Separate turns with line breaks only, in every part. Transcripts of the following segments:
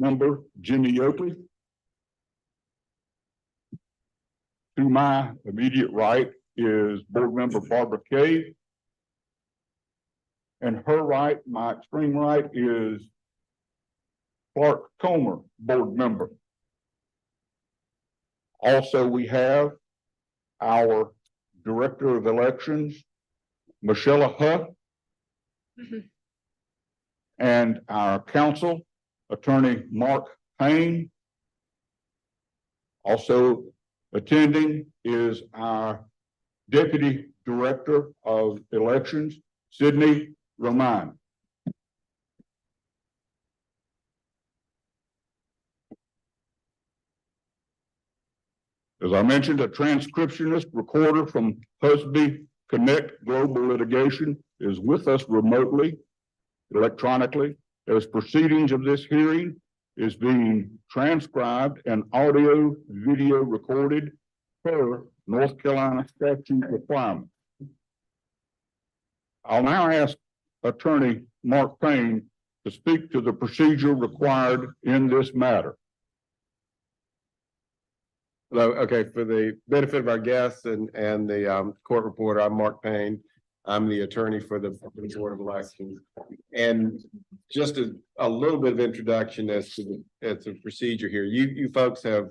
member Jimmy Oakley. To my immediate right is board member Barbara Kay. And her right, my extreme right, is Clark Comer, board member. Also, we have our Director of Elections, Michelle Huff, and our counsel, Attorney Mark Payne. Also attending is our Deputy Director of Elections, Sydney Roman. As I mentioned, a transcriptionist recorder from Husby Connect Global Litigation is with us remotely, electronically, as proceedings of this hearing is being transcribed and audio video recorded per North Carolina statute requirement. I'll now ask Attorney Mark Payne to speak to the procedure required in this matter.
Hello. Okay, for the benefit of our guests and the court reporter, I'm Mark Payne. I'm the attorney for the Board of Elections. And just a little bit of introduction as to the procedure here. You folks have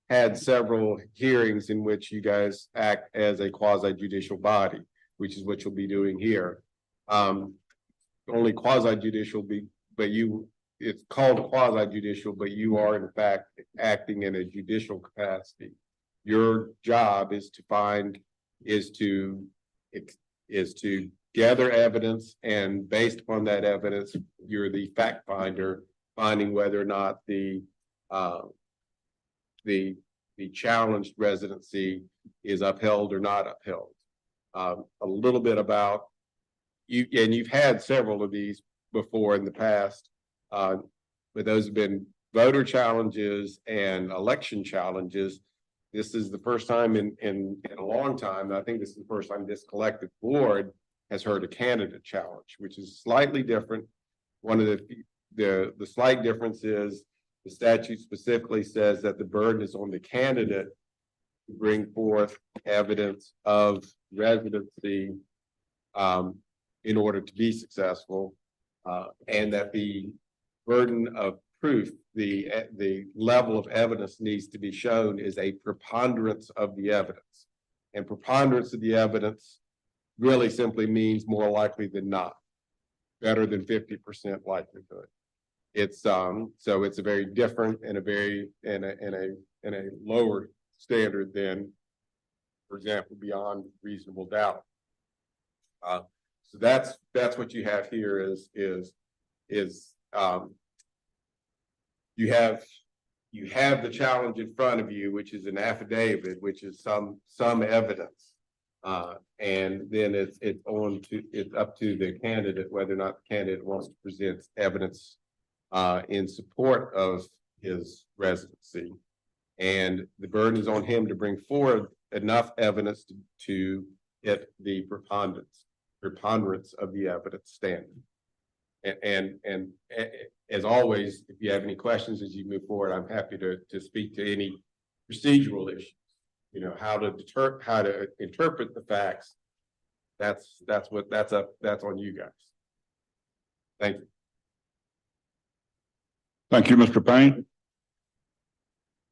had several hearings in which you guys act as a quasi-judicial body, which is what you'll be doing here. Only quasi-judicial, it's called quasi-judicial, but you are in fact acting in a judicial capacity. Your job is to gather evidence, and based upon that evidence, you're the fact finder, finding whether or not the challenged residency is upheld or not upheld. A little bit about you, and you've had several of these before in the past. But those have been voter challenges and election challenges. This is the first time in a long time. I think this is the first time this collective board has heard a candidate challenge, which is slightly different. One of the slight difference is the statute specifically says that the burden is on the candidate to bring forth evidence of residency in order to be successful, and that the burden of proof, the level of evidence needs to be shown is a preponderance of the evidence. And preponderance of the evidence really simply means more likely than not, better than 50% likelihood. It's so it's a very different and a lower standard than, for example, beyond reasonable doubt. So that's what you have here is you have the challenge in front of you, which is an affidavit, which is some evidence, and then it's up to the candidate whether or not the candidate wants to present evidence in support of his residency, and the burden is on him to bring forward enough evidence to hit the preponderance of the evidence standard. And as always, if you have any questions as you move forward, I'm happy to speak to any procedural issues. You know, how to interpret the facts. That's on you guys. Thank you.
Thank you, Mr. Payne.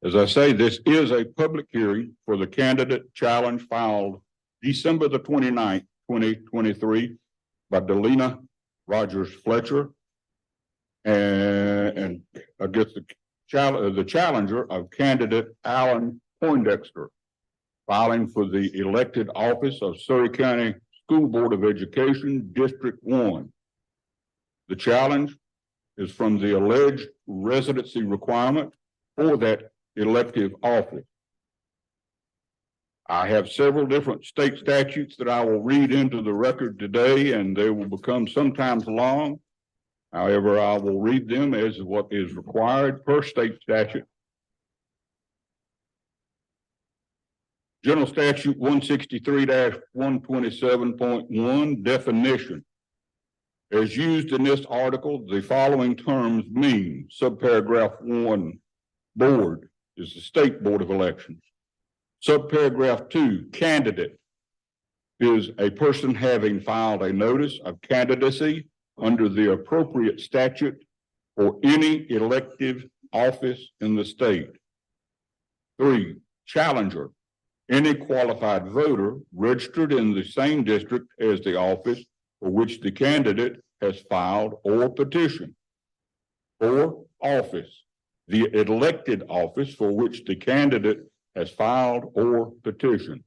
As I say, this is a public hearing for the candidate challenge filed December the 29th, 2023 by Delina Rogers Fletcher and against the challenger of candidate Alan Poindexter, filing for the elected office of Surry County School Board of Education, District 1. The challenge is from the alleged residency requirement for that elective office. I have several different state statutes that I will read into the record today, and they will become sometimes long. However, I will read them as what is required per state statute. General Statute 163-127.1 definition. As used in this article, the following terms mean: subparagraph 1, board is the State Board of Elections. Subparagraph 2, candidate is a person having filed a notice of candidacy under the appropriate statute for any elective office in the state. 3, challenger, any qualified voter registered in the same district as the office for which the candidate has filed or petitioned. 4, office, the elected office for which the candidate has filed or petitioned.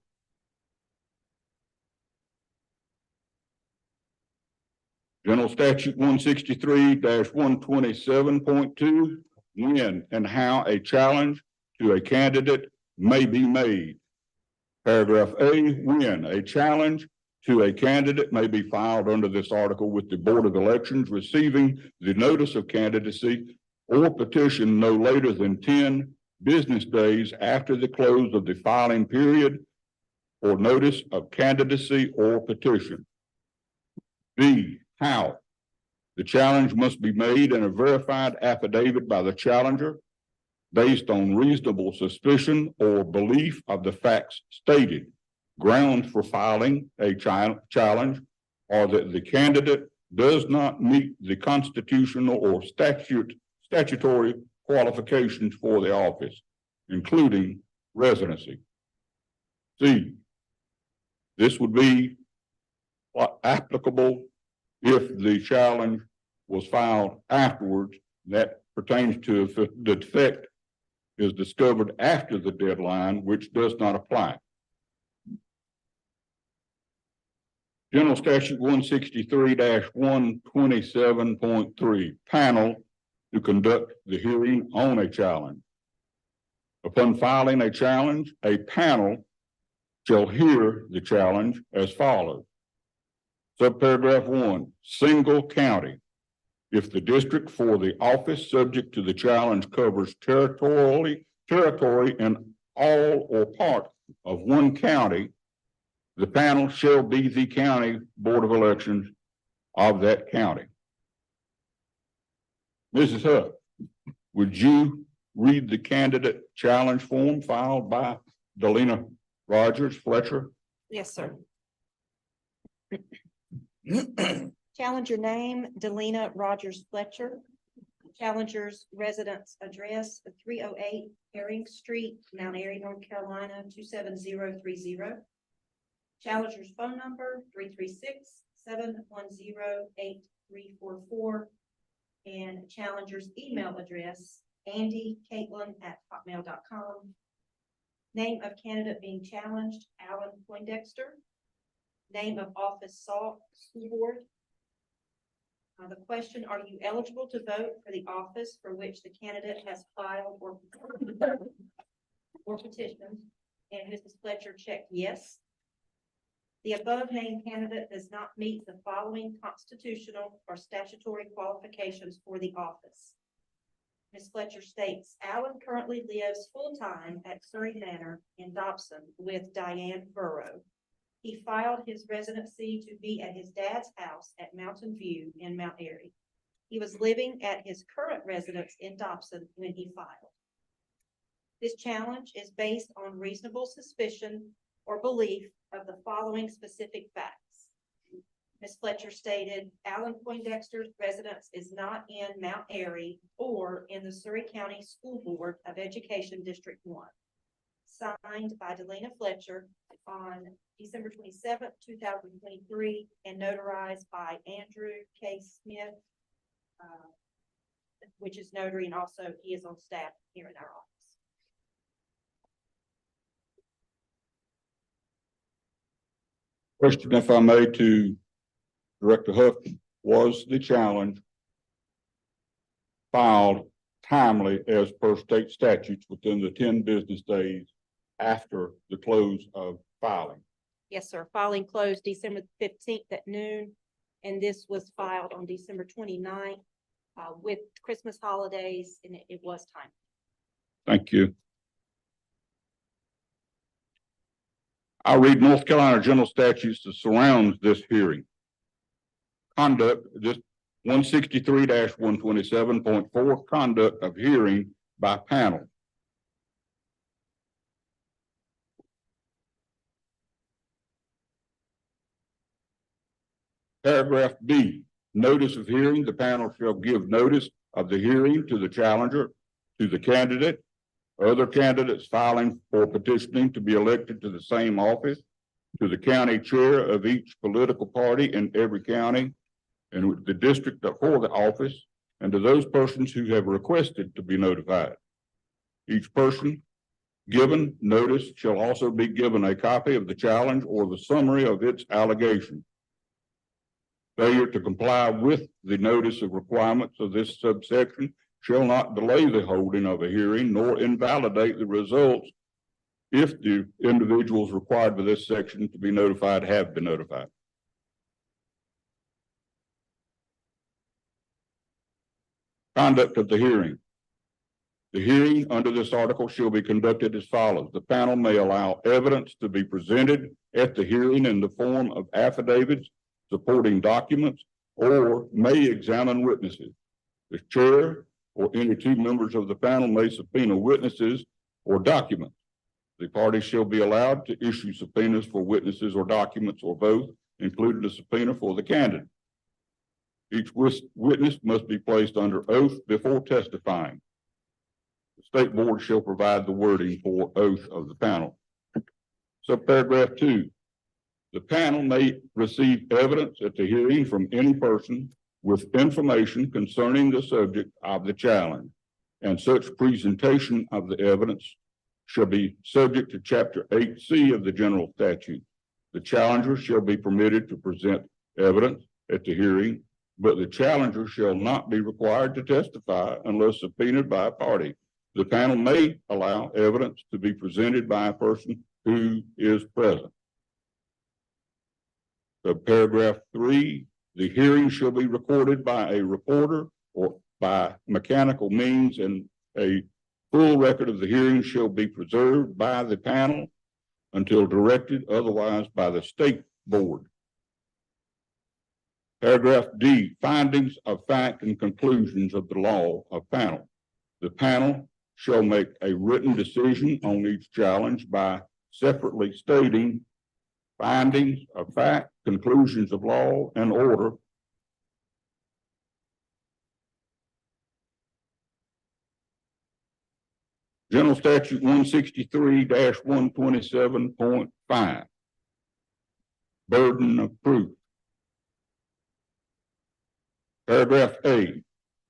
General Statute 163-127.2, when and how a challenge to a candidate may be made. Paragraph A, when a challenge to a candidate may be filed under this article with the Board of Elections receiving the notice of candidacy or petition no later than 10 business days after the close of the filing period or notice of candidacy or petition. B, how the challenge must be made in a verified affidavit by the challenger based on reasonable suspicion or belief of the facts stated. Grounds for filing a challenge are that the candidate does not meet the constitutional or statutory qualifications for the office, including residency. C, this would be applicable if the challenge was filed afterwards. That pertains to if the defect is discovered after the deadline, which does not apply. General Statute 163-127.3, panel to conduct the hearing on a challenge. Upon filing a challenge, a panel shall hear the challenge as follows. Subparagraph 1, single county. If the district for the office subject to the challenge covers territory in all or part of one county, the panel shall be the county Board of Elections of that county. Mrs. Huff, would you read the candidate challenge form filed by Delina Rogers Fletcher?
Yes, sir. Challenger name, Delina Rogers Fletcher. Challenger's residence address, 308 Herring Street, Mount Airy, North Carolina, 27030. Challenger's phone number, 336-710-8344. And Challenger's email address, andycaitlin@hotmail.com. Name of candidate being challenged, Alan Poindexter. Name of office sought, school board. The question, are you eligible to vote for the office for which the candidate has filed or petitioned? And Mrs. Fletcher checked yes. The above named candidate does not meet the following constitutional or statutory qualifications for the office. Ms. Fletcher states, Alan currently lives full-time at Surry Manor in Dobson with Diane Burrow. He filed his residency to be at his dad's house at Mountain View in Mount Airy. He was living at his current residence in Dobson when he filed. This challenge is based on reasonable suspicion or belief of the following specific facts. Ms. Fletcher stated, Alan Poindexter's residence is not in Mount Airy or in the Surry County School Board of Education District 1. Signed by Delina Fletcher on December 27th, 2023, and notarized by Andrew K. Smith, which is notary, and also he is on staff here in our office.
Question, if I may, to Director Huff, was the challenge filed timely as per state statutes within the 10 business days after the close of filing?
Yes, sir. Filing closed December 15th at noon, and this was filed on December 29th with Christmas holidays, and it was time.
Thank you. I read North Carolina general statutes that surrounds this hearing. conduct this 163-127.4 conduct of hearing by panel. Paragraph B, notice of hearing. The panel shall give notice of the hearing to the challenger, to the candidate, other candidates filing or petitioning to be elected to the same office, to the county chair of each political party in every county and the district for the office, and to those persons who have requested to be notified. Each person given notice shall also be given a copy of the challenge or the summary of its allegation. Failure to comply with the notice of requirements of this subsection shall not delay the holding of a hearing nor invalidate the results if the individuals required by this section to be notified have been notified. Conduct of the hearing. The hearing under this article shall be conducted as follows. The panel may allow evidence to be presented at the hearing in the form of affidavits, supporting documents, or may examine witnesses. The chair or any two members of the panel may subpoena witnesses or documents. The parties shall be allowed to issue subpoenas for witnesses or documents or both, including a subpoena for the candidate. Each witness must be placed under oath before testifying. The state board shall provide the wording for oath of the panel. Subparagraph 2. The panel may receive evidence at the hearing from any person with information concerning the subject of the challenge, and such presentation of the evidence shall be subject to Chapter 8C of the General Statute. The challenger shall be permitted to present evidence at the hearing, but the challenger shall not be required to testify unless subpoenaed by a party. The panel may allow evidence to be presented by a person who is present. So paragraph 3, the hearing shall be recorded by a reporter or by mechanical means, and a full record of the hearing shall be preserved by the panel until directed otherwise by the state board. Paragraph D, findings of fact and conclusions of the law of panel. The panel shall make a written decision on each challenge by separately stating findings of fact, conclusions of law, and order. General Statute 163-127.5. Burden of proof. Paragraph A,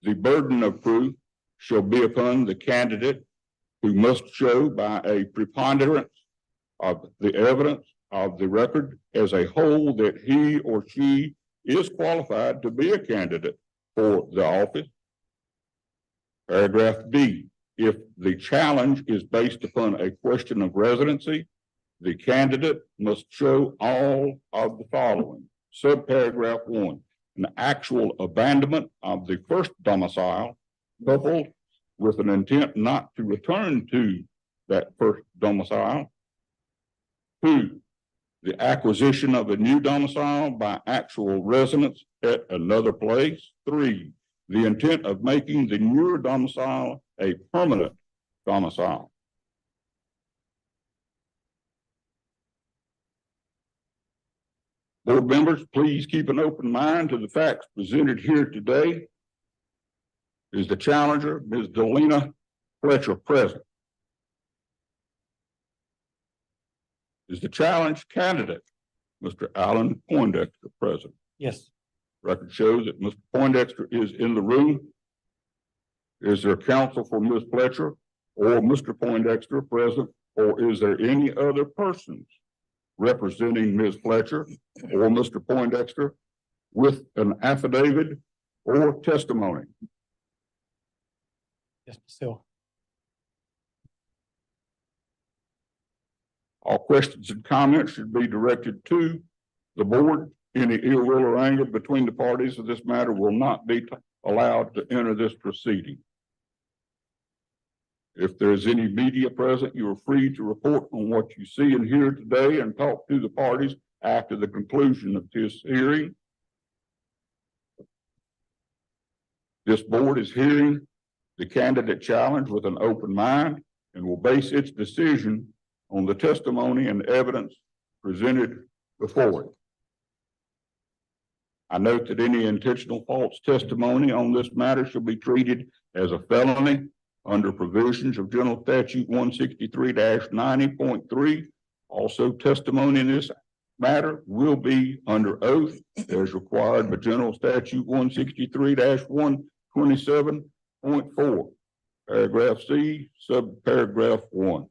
the burden of proof shall be upon the candidate, who must show by a preponderance of the evidence of the record as a whole that he or she is qualified to be a candidate for the office. Paragraph B, if the challenge is based upon a question of residency, the candidate must show all of the following. Subparagraph 1, an actual abandonment of the first domicile coupled with an intent not to return to that first domicile. 2, the acquisition of a new domicile by actual residence at another place. 3, the intent of making the newer domicile a permanent domicile. Board members, please keep an open mind to the facts presented here today. Is the challenger, Ms. Delina Fletcher, present? Is the challenge candidate, Mr. Alan Poindexter, present?
Yes.
Record shows that Mr. Poindexter is in the room. Is there counsel for Ms. Fletcher or Mr. Poindexter present, or is there any other persons representing Ms. Fletcher or Mr. Poindexter with an affidavit or testimony?
Yes, still.
All questions and comments should be directed to the board. Any ill will or anger between the parties of this matter will not be allowed to enter this proceeding. If there is any media present, you are free to report on what you see and hear today and talk to the parties after the conclusion of this hearing. This board is hearing the candidate challenge with an open mind and will base its decision on the testimony and evidence presented before it. I note that any intentional false testimony on this matter shall be treated as a felony under provisions of General Statute 163-90.3. Also, testimony in this matter will be under oath as required by General Statute 163-127.4, paragraph C, subparagraph 1.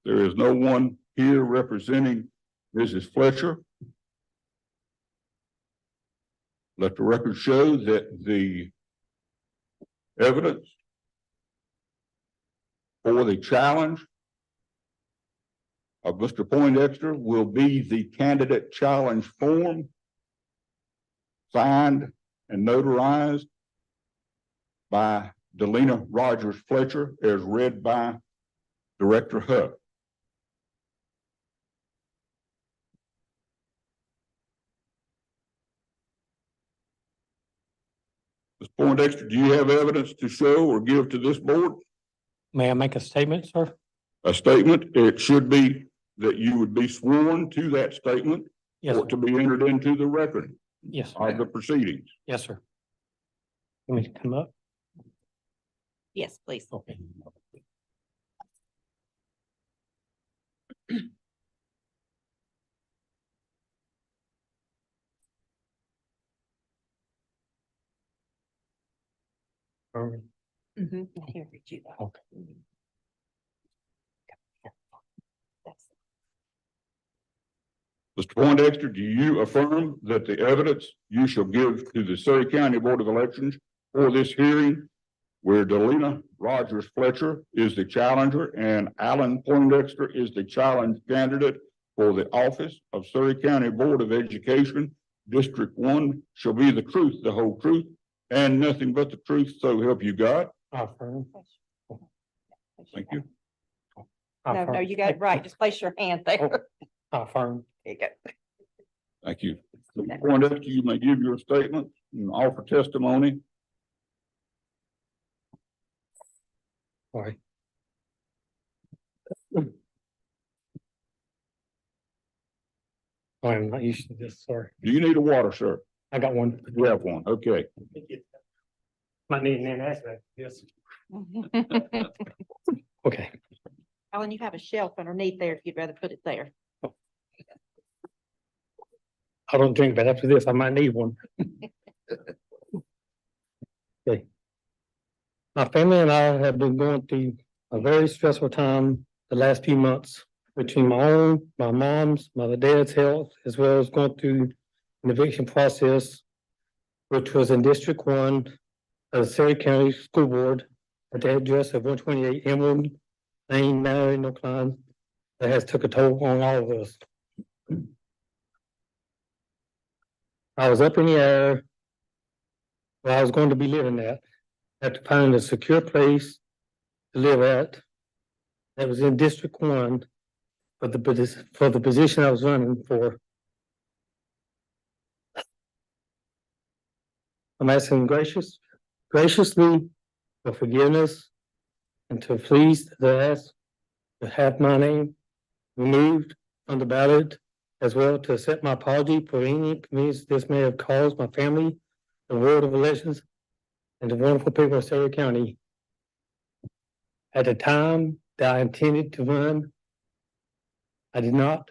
There is no one here representing Mrs. Fletcher. Let the record show that the evidence for the challenge of Mr. Poindexter will be the candidate challenge form signed and notarized by Delina Rogers Fletcher as read by Director Huff. Ms. Poindexter, do you have evidence to show or give to this board?
May I make a statement, sir?
A statement, it should be that you would be sworn to that statement
Yes,
for
sir.
it to be entered into the record
Yes, sir.
of the proceedings.
Yes, sir. Let me come up.
Yes, please.
Okay.
I hear you.
Okay.
That's-
Mr. Poindexter, do you affirm that the evidence you shall give to the Surry County Board of Elections for this hearing, where Delina Rogers Fletcher is the challenger and Alan Poindexter is the challenge candidate for the office of Surry County Board of Education, District 1, shall be the truth, the whole truth, and nothing but the truth, so help you God?
I affirm.
Thank you.
I
No,
affirm.
you got it right. Just place your hand there.
I affirm.
There you go.
Thank you. Mr. Poindexter, you may give your statement and offer testimony.
All right. I'm not used to this, sorry.
Do you need a water, sir?
I got one.
You have one, okay.
My need an answer, yes. Okay.
Alan, you have a shelf underneath there if you'd rather put it there.
I don't drink, but after this, I might need one. Okay. My family and I have been going through a very stressful time the last few months between my own, my mom's, my dad's health, as well as going through an eviction process, which was in District 1 of the Surry County School Board at the address of 128 Emerald Lane, Marion, Oakland. That has took a toll on all of us. I was up in the air where I was going to be living at. Had to find a secure place to live at. That was in District 1 for the position I was running for. I'm asking graciously for forgiveness and to please ask to have my name removed from the ballot, as well to accept my apology for any inconvenience this may have caused my family, the Board of Elections, and the wonderful people of Surry County. At the time that I intended to run, I did not,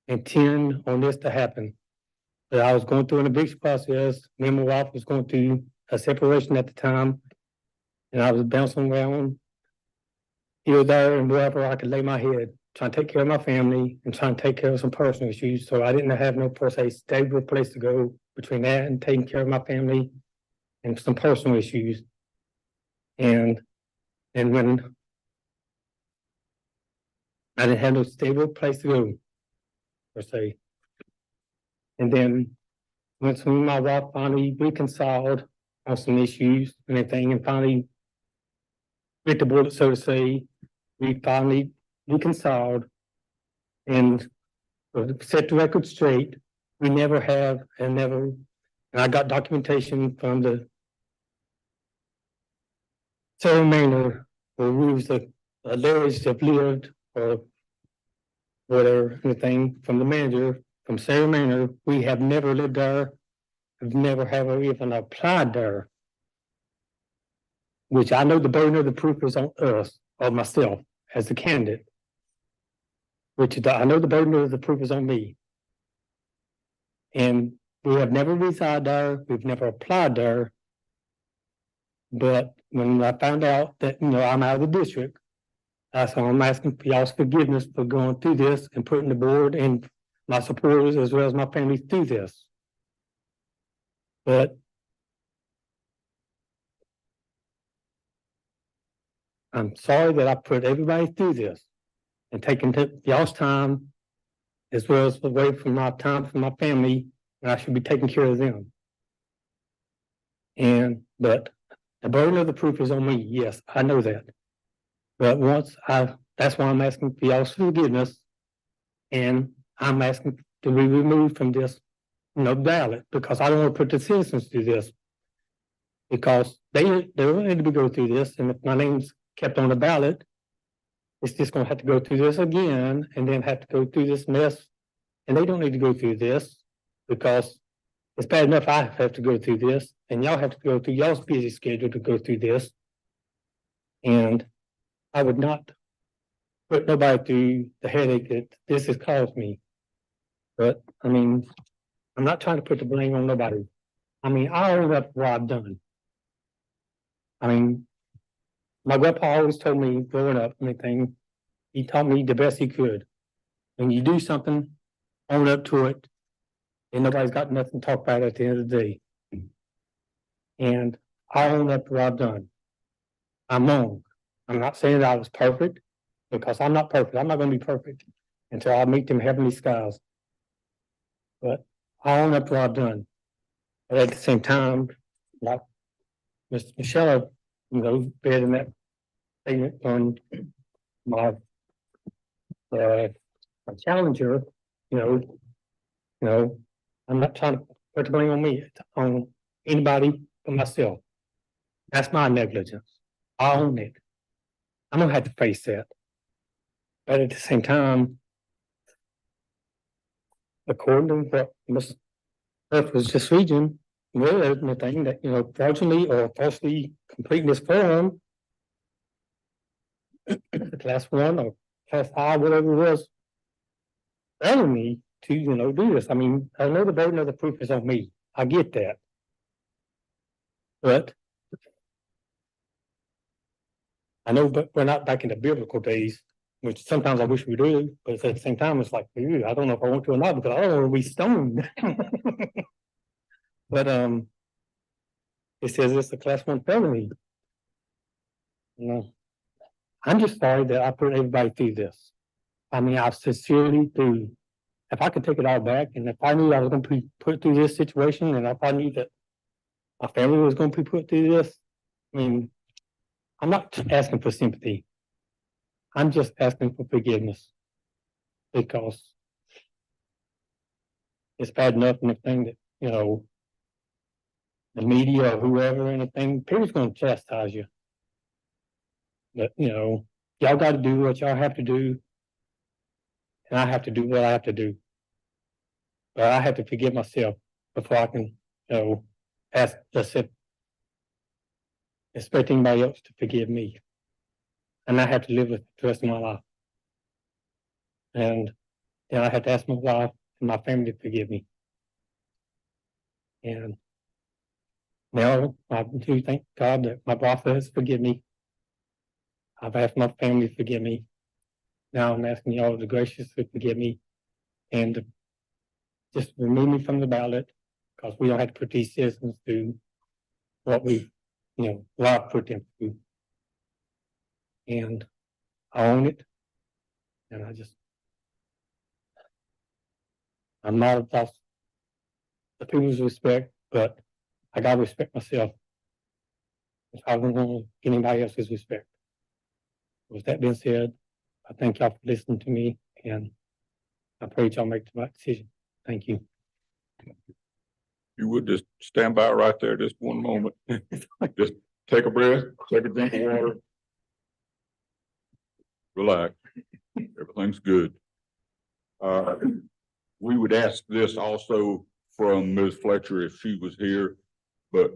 intend on this to happen. But I was going through an eviction process. Me and my wife was going through a separation at the time. And I was bouncing around here, there, and wherever I could lay my head, trying to take care of my family and trying to take care of some personal issues. So I didn't have no per se stable place to go between that and taking care of my family and some personal issues. And when I didn't have no stable place to go, per se. And then once me and my wife finally reconciled on some issues and everything, and finally bit the bullet, so to say, we finally reconciled. And to set the record straight, we never have and never And I got documentation from the Surry Manor, where we was the alleged have lived or whatever, anything from the manager from Surry Manor. We have never lived there. We've never have even applied there. Which I know the burden of the proof is on us, or myself, as the candidate. I know the burden of the proof is on me. And we have never resided there, we've never applied there. But when I found out that, I'm out of the district, so I'm asking for y'all's forgiveness for going through this and putting the board and my supporters as well as my family through this. But I'm sorry that I put everybody through this and taking y'all's time as well as away from my time from my family, and I should be taking care of them. But the burden of the proof is on me. Yes, I know that. But that's why I'm asking for y'all's forgiveness. And I'm asking to be removed from this, ballot, because I don't want to put the citizens through this. Because they don't need to go through this, and if my name's kept on the ballot, it's just gonna have to go through this again, and then have to go through this mess. And they don't need to go through this, because it's bad enough I have to go through this, and y'all have to go through y'all's busy schedule to go through this. And I would not put nobody through the headache that this has caused me. But, I'm not trying to put the blame on nobody. I own up what I've done. My grandpa always told me growing up, he taught me the best he could. When you do something, own up to it, and nobody's got nothing to talk about at the end of the day. And I own up to what I've done. I'm wrong. I'm not saying that I was perfect, because I'm not perfect. I'm not gonna be perfect until I meet them heavenly skies. But I own up to what I've done. But at the same time, like Mr. Michelle, better than that statement on my challenger, I'm not trying to put the blame on me, it's on anybody but myself. That's my negligence. I own it. I'm gonna have to face that. But at the same time, according to what Ms. Earth was just reading, the thing that, fraudulently or falsely completing this form, the class 1 or class 5, whatever it was, telling me to, do this. I know the burden of the proof is on me. I get that. But I know, but we're not back in the biblical days, which sometimes I wish we do, but at the same time, it's like, ew, I don't know if I want to or not, because I don't want to be stoned. But it says it's a class 1 felony. I'm just sorry that I put everybody through this. I sincerely do. If I could take it all back, and if I knew I was going to be put through this situation, and if I knew that my family was going to be put through this, I'm not asking for sympathy. I'm just asking for forgiveness, because it's bad enough and everything that, the media or whoever, anything, people's going to chastise you. But, y'all got to do what y'all have to do, and I have to do what I have to do. But I have to forgive myself before I can, expect anybody else to forgive me. And I have to live with it the rest of my life. And then I have to ask my wife and my family to forgive me. And now I do thank God that my wife has forgiven me. I've asked my family to forgive me. Now I'm asking y'all to graciously forgive me and to just remove me from the ballot, because we don't have to put these citizens through what we, law put them through. And I own it. And I'm not about the people's respect, but I gotta respect myself if I don't want anybody else's respect. With that being said, I thank y'all for listening to me, and I pray y'all make the right decision. Thank you.
you would just stand by right there just one moment. Just take a breath, take a drink of water. Relax. Everything's good. We would ask this also from Ms. Fletcher if she was here, but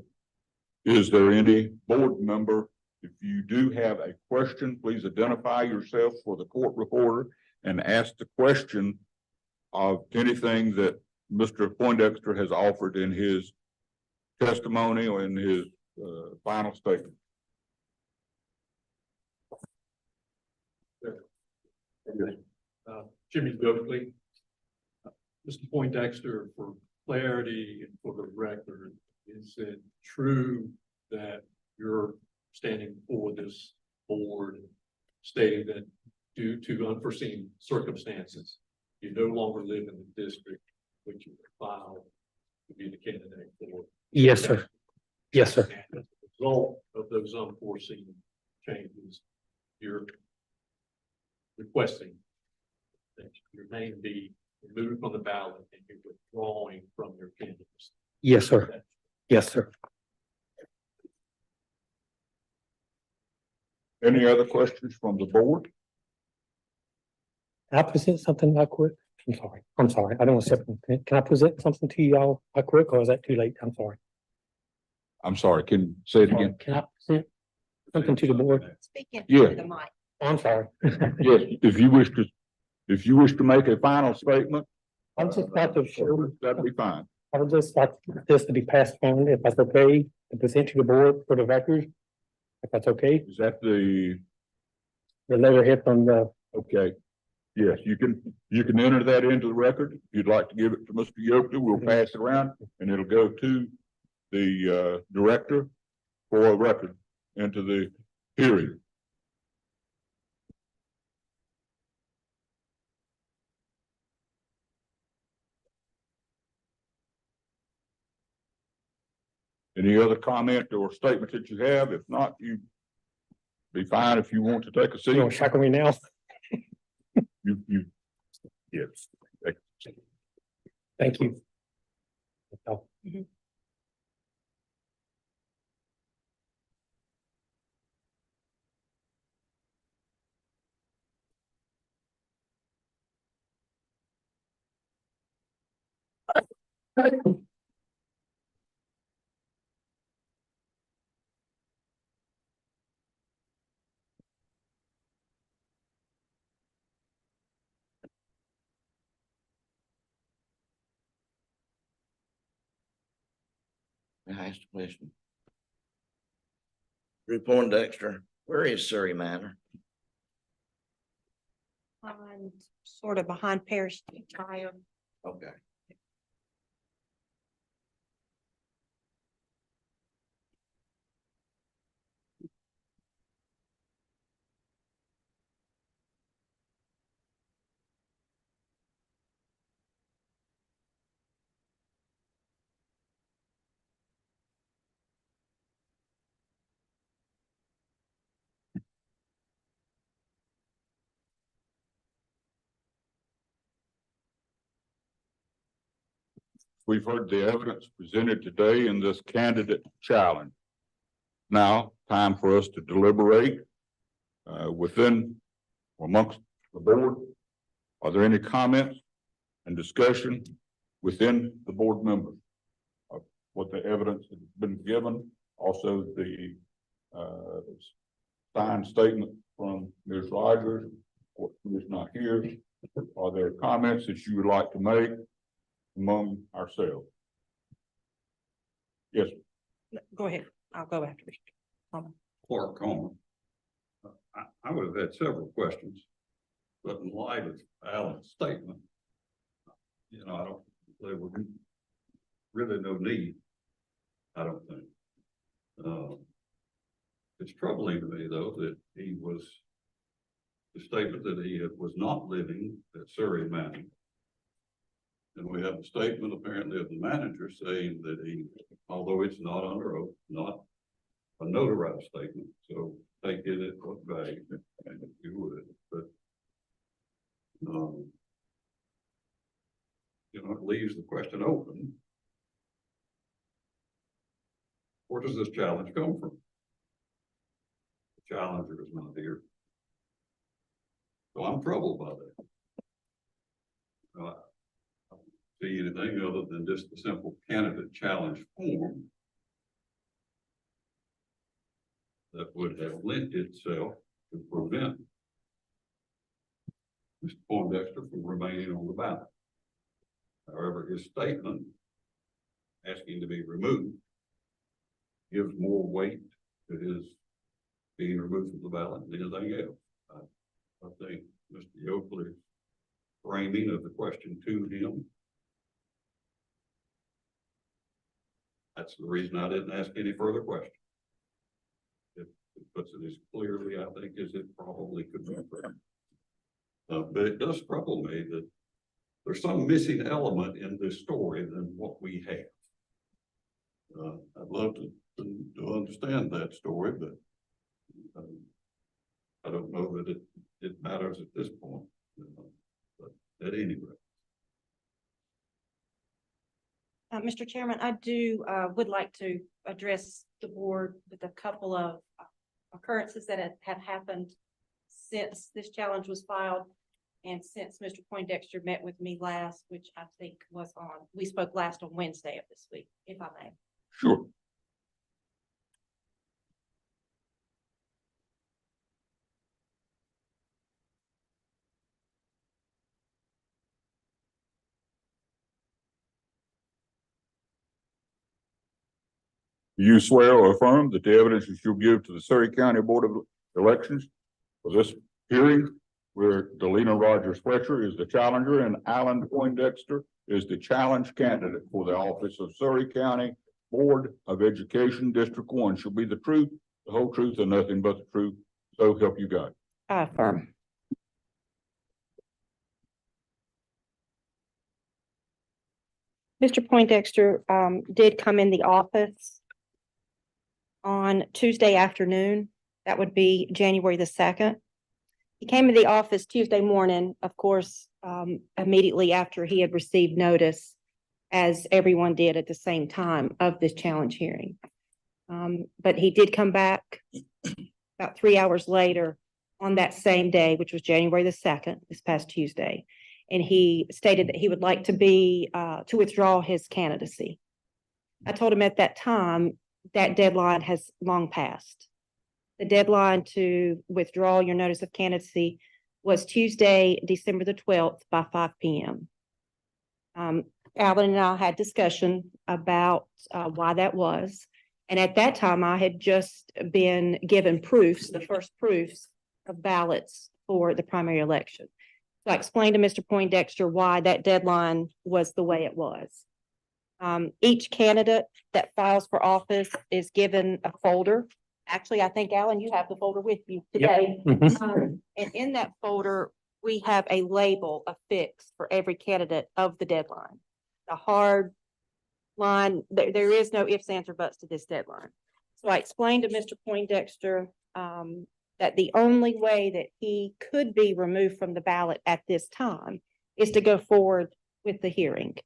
is there any board member? If you do have a question, please identify yourself for the court reporter and ask the question of anything that Mr. Poindexter has offered in his testimony or in his final statement.
Jimmy Goakley. Mr. Poindexter, for clarity and for the record, is it true that you're standing before this board stating that due to unforeseen circumstances, you no longer live in the district which you filed to be the candidate for?
Yes, sir. Yes, sir.
And as a result of those unforeseen changes, you're requesting that your name be removed from the ballot and you're withdrawing from your candidacy.
Yes, sir. Yes, sir.
Any other questions from the board?
Can I present something right quick? I'm sorry. I don't want to separate. Can I present something to y'all right quick, or is that too late? I'm sorry.
I'm sorry, can you say it again?
Can I present something to the board?
Speaking
Yeah.
to the mic.
I'm sorry.
Yes, if you wish to make a final statement,
I'm just about to show,
that'd be fine.
I would just like this to be passed on, if that's okay, to present to the board for the record. If that's okay,
Is that the,
the letterhead from the,
okay? Yes, you can enter that into the record. If you'd like to give it to Mr. Yoakley, we'll pass it around and it'll go to the director for a record into the hearing. Any other comment or statement that you have? If not, you be fine if you want to take a
you know,
seat.
shackle me now.
Yes.
Thank you. Oh,
May I ask a question? Report Dexter, where is Surry Manor?
Sort of behind Parish Tire.
Okay.
We've heard the evidence presented today in this candidate challenge. Now, time for us to deliberate within or amongst the board. Are there any comments and discussion within the board members of what the evidence has been given? Also, the signed statement from Ms. Rogers, who is not here. Are there comments that you would like to make among ourselves? Yes.
Go ahead. I'll go after you.
Clark Coleman. I would have had several questions, but in light of Alan's statement, there was really no need, I don't think. It's troubling to me, though, that the statement that he was not living at Surry Manor. And we have a statement apparently of the manager saying that he, although it's not under oath, not a notarized statement, so take it at what value, and if you would, but it leaves the question open where does this challenge come from? The challenger is not here. So I'm troubled by that. I don't see anything other than just the simple candidate challenge form that would have lent itself to prevent Mr. Poindexter from remaining on the ballot. However, his statement asking to be removed gives more weight to his being removed from the ballot than anything else. I think Mr. Yoakley's framing of the question to him, that's the reason I didn't ask any further questions. It puts it as clearly, I think, as it probably could be. But it does trouble me that there's some missing element in this story than what we have. I'd love to understand that story, but I don't know that it matters at this point. But at any rate.
Mr. Chairman, I would like to address the board with a couple of occurrences that have happened since this challenge was filed and since Mr. Poindexter met with me last, which I think we spoke last on Wednesday of this week, if I may.
Sure. Do you swear or affirm that the evidence that you'll give to the Surry County Board of Elections for this hearing, where Delina Rogers Fletcher is the challenger and Alan Poindexter is the challenge candidate for the office of Surry County Board of Education, District 1, shall be the truth, the whole truth, and nothing but the truth, so help you God?
I affirm. Mr. Poindexter did come in the office on Tuesday afternoon. That would be January the 2nd. He came in the office Tuesday morning, of course, immediately after he had received notice, as everyone did at the same time, of this challenge hearing. But he did come back about 3 hours later on that same day, which was January the 2nd, this past Tuesday. And he stated that he would like to withdraw his candidacy. I told him at that time that deadline has long passed. The deadline to withdraw your notice of candidacy was Tuesday, December the 12th by 5 p.m. Alan and I had discussion about why that was. And at that time, I had just been given proofs, the first proofs of ballots for the primary election. So I explained to Mr. Poindexter why that deadline was the way it was. Each candidate that files for office is given a folder. Actually, I think, Alan, you have the folder with you today.
Mhm.
And in that folder, we have a label affixed for every candidate of the deadline. The hard line, there is no ifs, ands, or buts to this deadline. So I explained to Mr. Poindexter that the only way that he could be removed from the ballot at this time is to go forward with the hearing.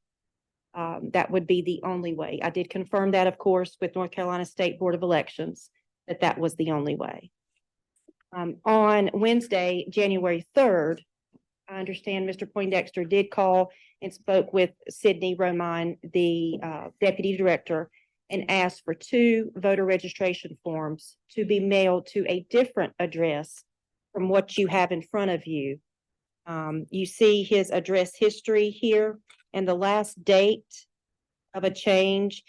That would be the only way. I did confirm that, of course, with North Carolina State Board of Elections, that was the only way. On Wednesday, January 3rd, I understand Mr. Poindexter did call and spoke with Sydney Romine, the deputy director, and asked for 2 voter registration forms to be mailed to a different address from what you have in front of you. You see his address history here, and the last date of a change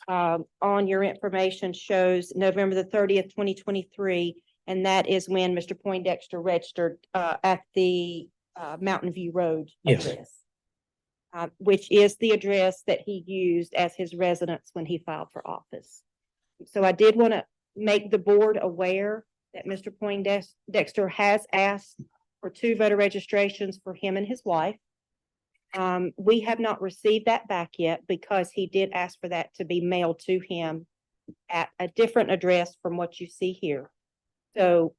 on your information shows November the 30th, 2023, and that is when Mr. Poindexter registered at the Mountain View Road
Yes.
address. Which is the address that he used as his residence when he filed for office. So I did want to make the board aware that Mr. Poindexter has asked for 2 voter registrations for him and his wife. We have not received that back yet because he did ask for that to be mailed to him at a different address from what you see here. So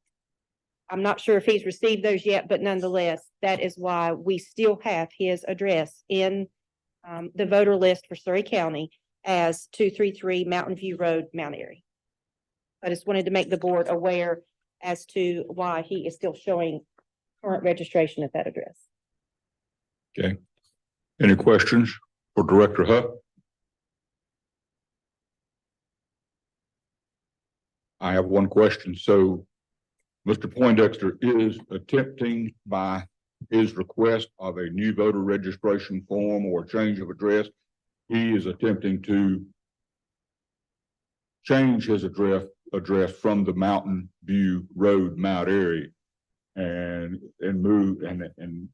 I'm not sure if he's received those yet, but nonetheless, that is why we still have his address in the voter list for Surry County. as 233 Mountain View Road, Mount Airy. I just wanted to make the board aware as to why he is still showing current registration at that address.
Okay. Any questions for Director Huff? I have one question. So Mr. Poindexter is attempting by his request of a new voter registration form or change of address, he is attempting to change his address from the Mountain View Road, Mount Airy, and move and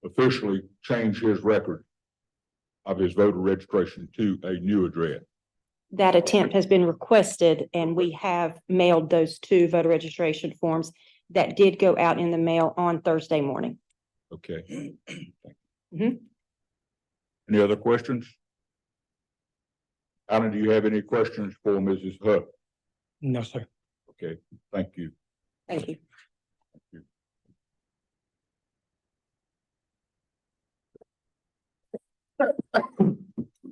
officially change his record of his voter registration to a new address.
That attempt has been requested, and we have mailed those two voter registration forms that did go out in the mail on Thursday morning.
Okay.
Mhm.
Any other questions? Alan, do you have any questions for Mrs. Huff?
No, sir.
Okay, thank you.
Thank you.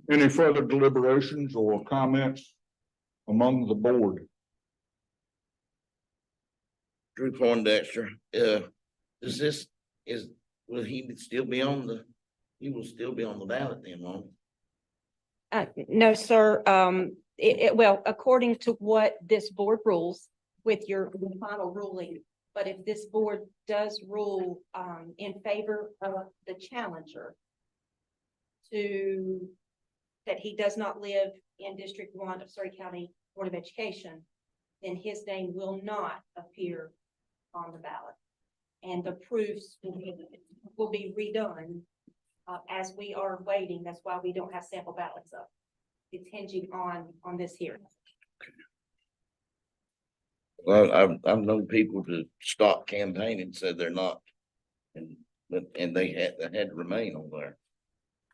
Any further deliberations or comments among the board?
Drew Poindexter, will he still be on he will still be on the ballot then, won't he?
No, sir. Well, according to what this board rules with your final ruling, but if this board does rule in favor of the challenger that he does not live in District 1 of Surry County Board of Education, then his name will not appear on the ballot. And the proofs will be redone as we are waiting. That's why we don't have sample ballots up. It's hinging on this hearing.
Well, I've known people to stop campaigning, said they're not. And they had to remain on there.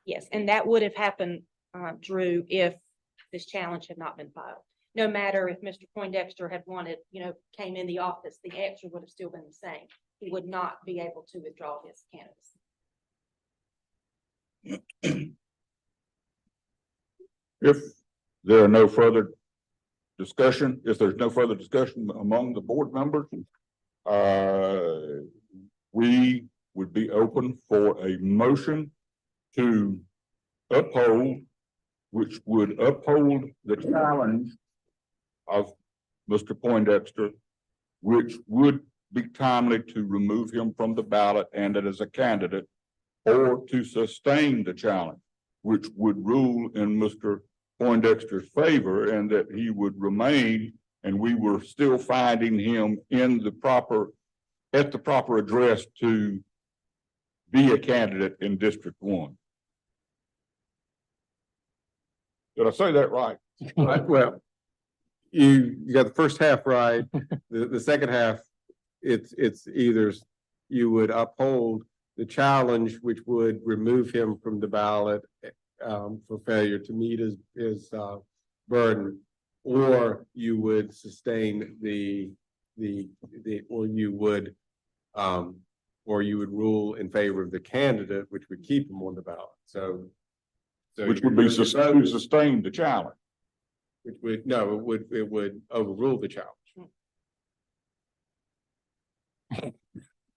Yes, and that would have happened, Drew, if this challenge had not been filed. No matter if Mr. Poindexter had wanted, came in the office, the answer would have still been the same. He would not be able to withdraw his candidacy.
If there are no further discussion, if there's no further discussion among the board members, we would be open for a motion to uphold, which would uphold the challenge of Mr. Poindexter, which would be timely to remove him from the ballot and as a candidate, or to sustain the challenge, which would rule in Mr. Poindexter's favor and that he would remain, and we were still finding him at the proper address to be a candidate in District 1. Did I say that right?
Well, you got the first half right. The second half, it's either you would uphold the challenge, which would remove him from the ballot for failure to meet his burden, or you would sustain or you would rule in favor of the candidate, which would keep him on the ballot. So
Which would be sustain the challenge.
Which would, it would overrule the challenge.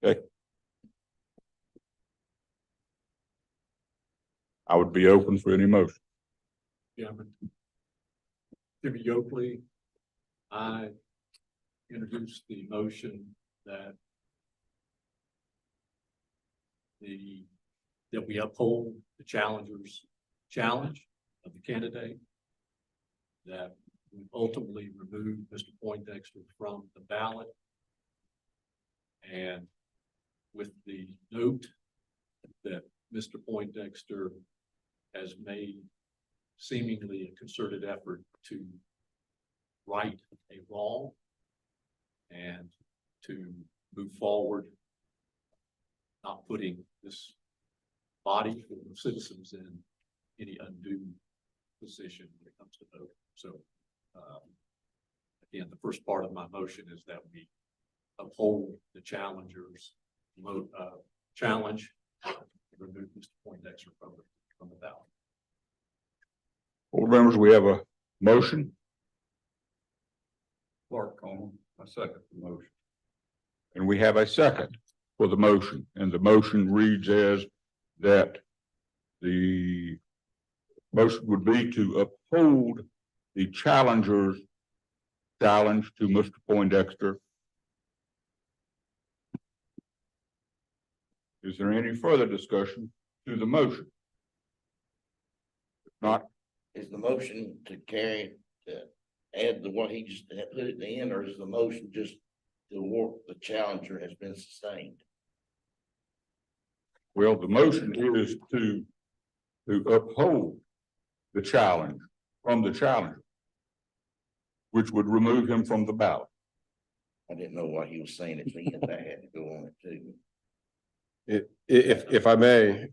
Okay. I would be open for any motion.
Chairman. Jimmy Yoakley, I introduced the motion that we uphold the challenger's challenge of the candidate, that we ultimately remove Mr. Poindexter from the ballot, and with the note that Mr. Poindexter has made seemingly a concerted effort to right a wrong and to move forward, not putting this body of citizens in any undue position when it comes to voting. So again, the first part of my motion is that we uphold the challenger's challenge and remove Mr. Poindexter from the ballot.
Board members, we have a motion,
Clark Coleman, I second the motion.
and we have a second for the motion, and the motion reads as that the motion would be to uphold the challenger's challenge to Mr. Poindexter. Is there any further discussion to the motion? If not,
Is the motion to carry, to add the what he just had put at the end, or is the motion just the award, the challenger has been sustained?
well, the motion is to uphold the challenge from the challenger, which would remove him from the ballot.
I didn't know why he was saying at the end, that had to go on it too.
If I may,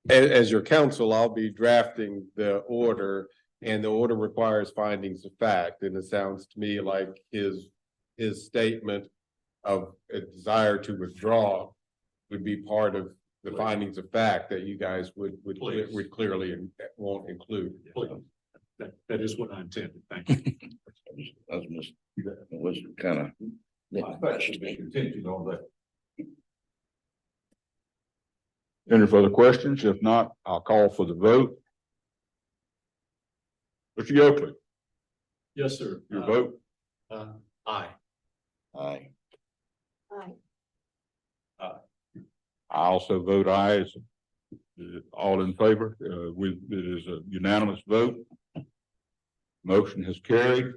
as your counsel, I'll be drafting the order, and the order requires findings of fact, and it sounds to me like his statement of a desire to withdraw would be part of the findings of fact that you guys would clearly and won't include.
Please. That is what I intended. Thank you.
I was just, it was kind of.
I thought should be contingent on that.
Any further questions? If not, I'll call for the vote. Mr. Yockley,
Yes, sir.
your vote?
Aye.
Aye.
I also vote aye. All in favor? It is a unanimous vote. Motion has carried.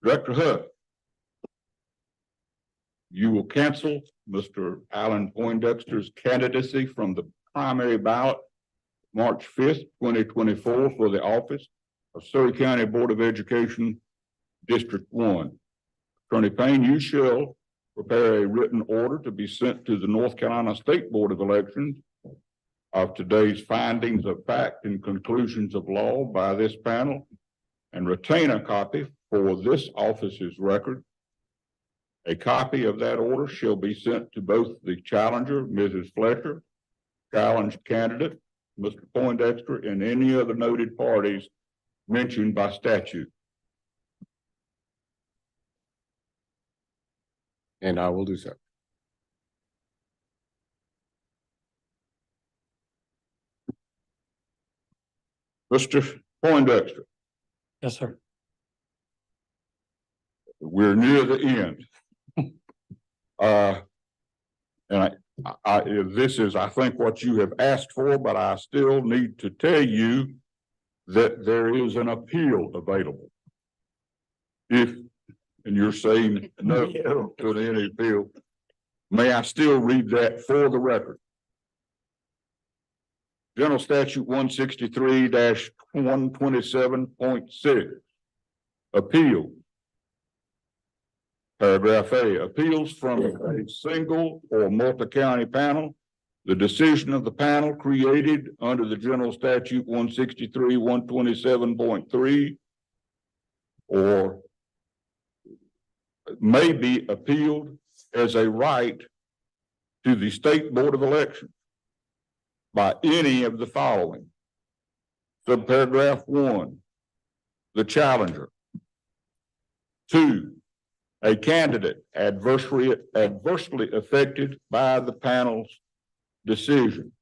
Director Hutt, you will cancel Mr. Alan Poindexter's candidacy from the primary ballot March 5th, 2024 for the office of Surry County Board of Education, District 1. Attorney Payne, you shall prepare a written order to be sent to the North Carolina State Board of Elections of today's findings of fact and conclusions of law by this panel, and retain a copy for this office's record. A copy of that order shall be sent to both the challenger, Mrs. Fletcher, challenged candidate, Mr. Poindexter, and any other noted parties mentioned by statute.
And I will do so.
Mr. Poindexter,
Yes, sir.
we're near the end. And this is, I think, what you have asked for, but I still need to tell you that there is an appeal available. If, and you're saying no to any appeal, may I still read that for the record? General Statute 163-127.6. Appeal. Paragraph A, appeals from a single or multi-county panel. The decision of the panel created under the General Statute 163-127.3 or may be appealed as a right to the State Board of Elections by any of the following. Subparagraph 1, the challenger. 2, a candidate adversely affected by the panel's decision.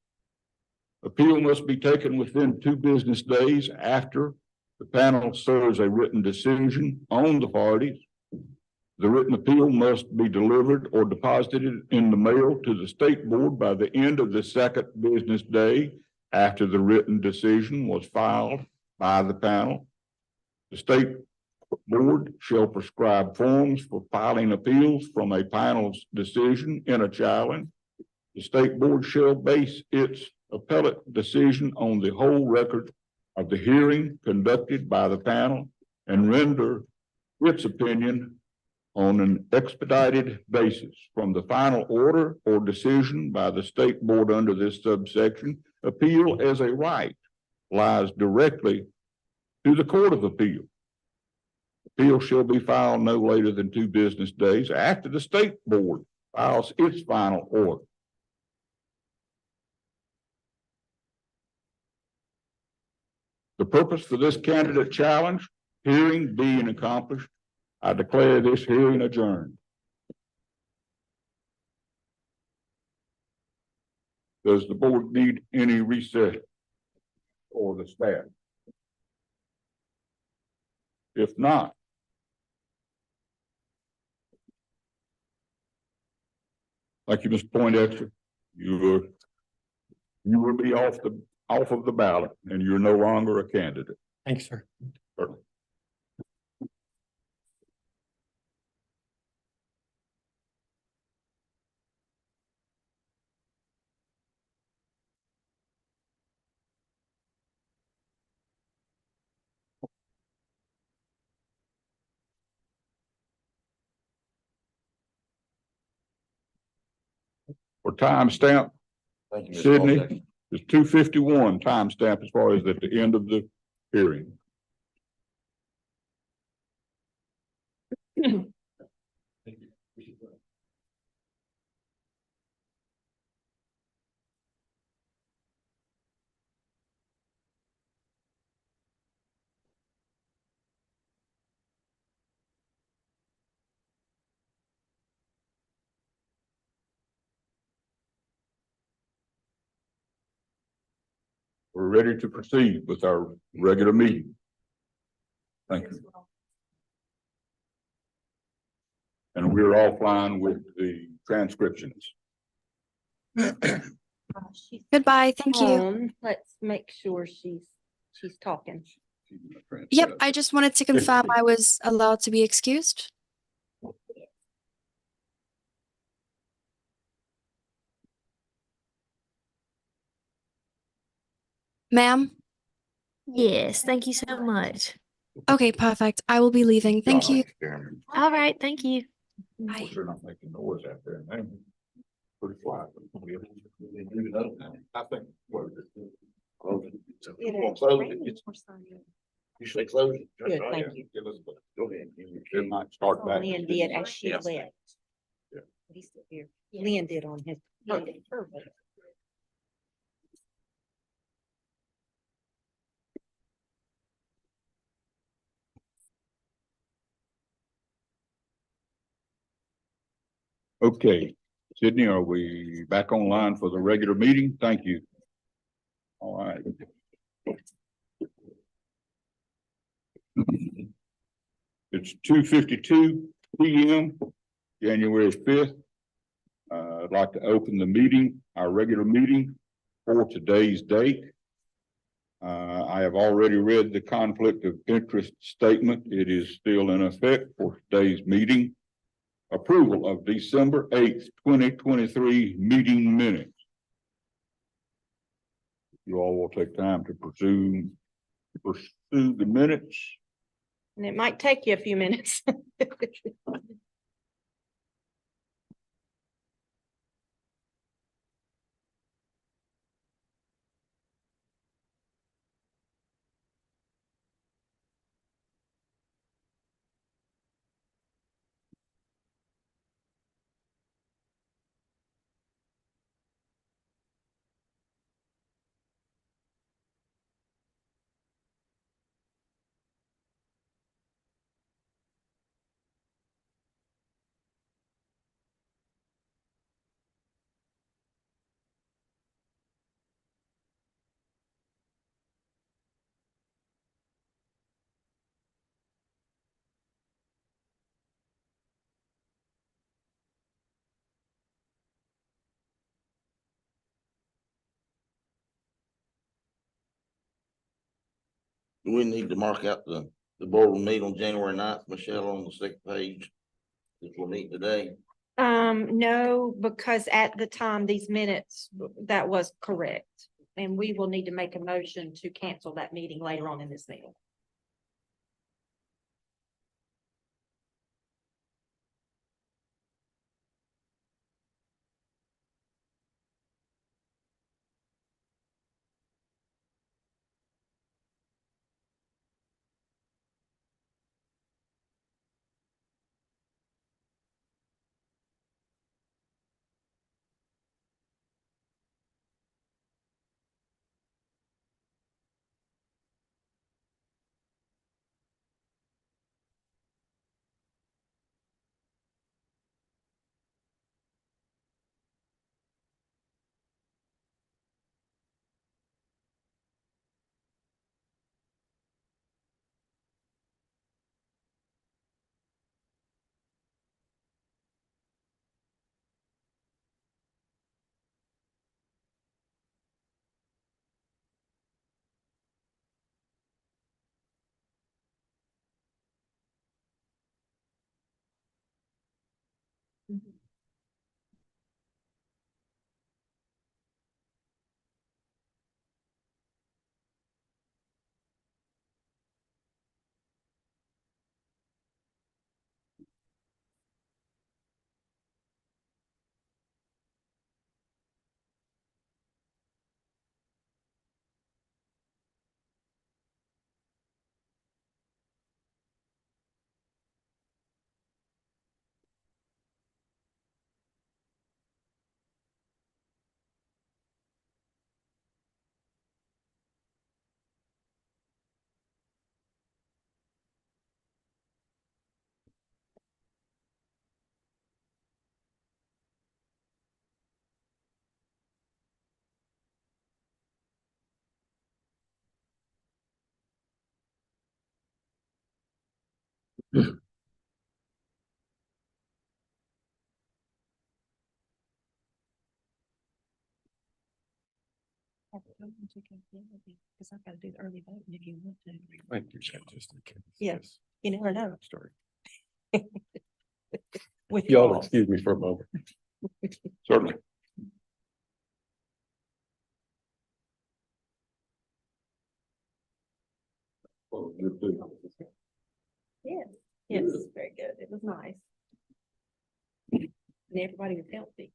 Appeal must be taken within 2 business days after the panel serves a written decision on the parties. The written appeal must be delivered or deposited in the mail to the State Board by the end of the 2nd business day after the written decision was filed by the panel. The State Board shall prescribe forms for filing appeals from a panel's decision in a challenge. The State Board shall base its appellate decision on the whole record of the hearing conducted by the panel and render its opinion on an expedited basis. From the final order or decision by the State Board under this subsection, appeal as a right lies directly to the Court of Appeal. Appeal shall be filed no later than 2 business days after the State Board files its final order. The purpose for this candidate challenge hearing being accomplished, I declare this hearing adjourned. Does the board need any recess or the staff? If not, thank you, Mr. Poindexter. You will be off of the ballot and you're no longer a candidate.
Thanks, sir.
Certainly. For timestamp,
Thank you, Mr.
Sydney,
Poindexter.
it's 2:51 timestamp as far as at the end of the hearing. We're ready to proceed with our regular meeting. Thank you. And we're offline with the transcriptions.
Goodbye, thank you.
Let's make sure she's talking.
Yep, I just wanted to confirm I was allowed to be excused. Ma'am?
Yes, thank you so much.
Okay, perfect. I will be leaving. Thank you.
All right, thank you.
Bye.
They're not making noise out there. Man. Pretty quiet. I think. What is it?
Close it. So you gonna close it? You say close it.
Good, thank you.
Elizabeth,
Go ahead.
it might start back.
Lynn did as she
Yes.
left.
Yeah.
He's still here. Lynn did on his. Perfect.
Okay, Sydney, are we back online for the regular meeting? Thank you. All right. It's 2:52 p.m., January 5th. I'd like to open the meeting, our regular meeting for today's date. I have already read the conflict of interest statement. It is still in effect for today's meeting. Approval of December 8th, 2023 meeting minutes. You all will take time to pursue the minutes.
And it might take you a few minutes.
Do we need to mark out the board will meet on January 9th, Michelle, on the second page? That we'll meet today.
No, because at the time, these minutes, that was correct. And we will need to make a motion to cancel that meeting later on in this meeting. Because I've got to do the early voting if you want to.
Thank you, just in case.
Yeah. You never know.
Story.
With
Y'all
y'all.
excuse me for a moment.
Certainly.
Yes, yes, very good. It was nice. And everybody was healthy.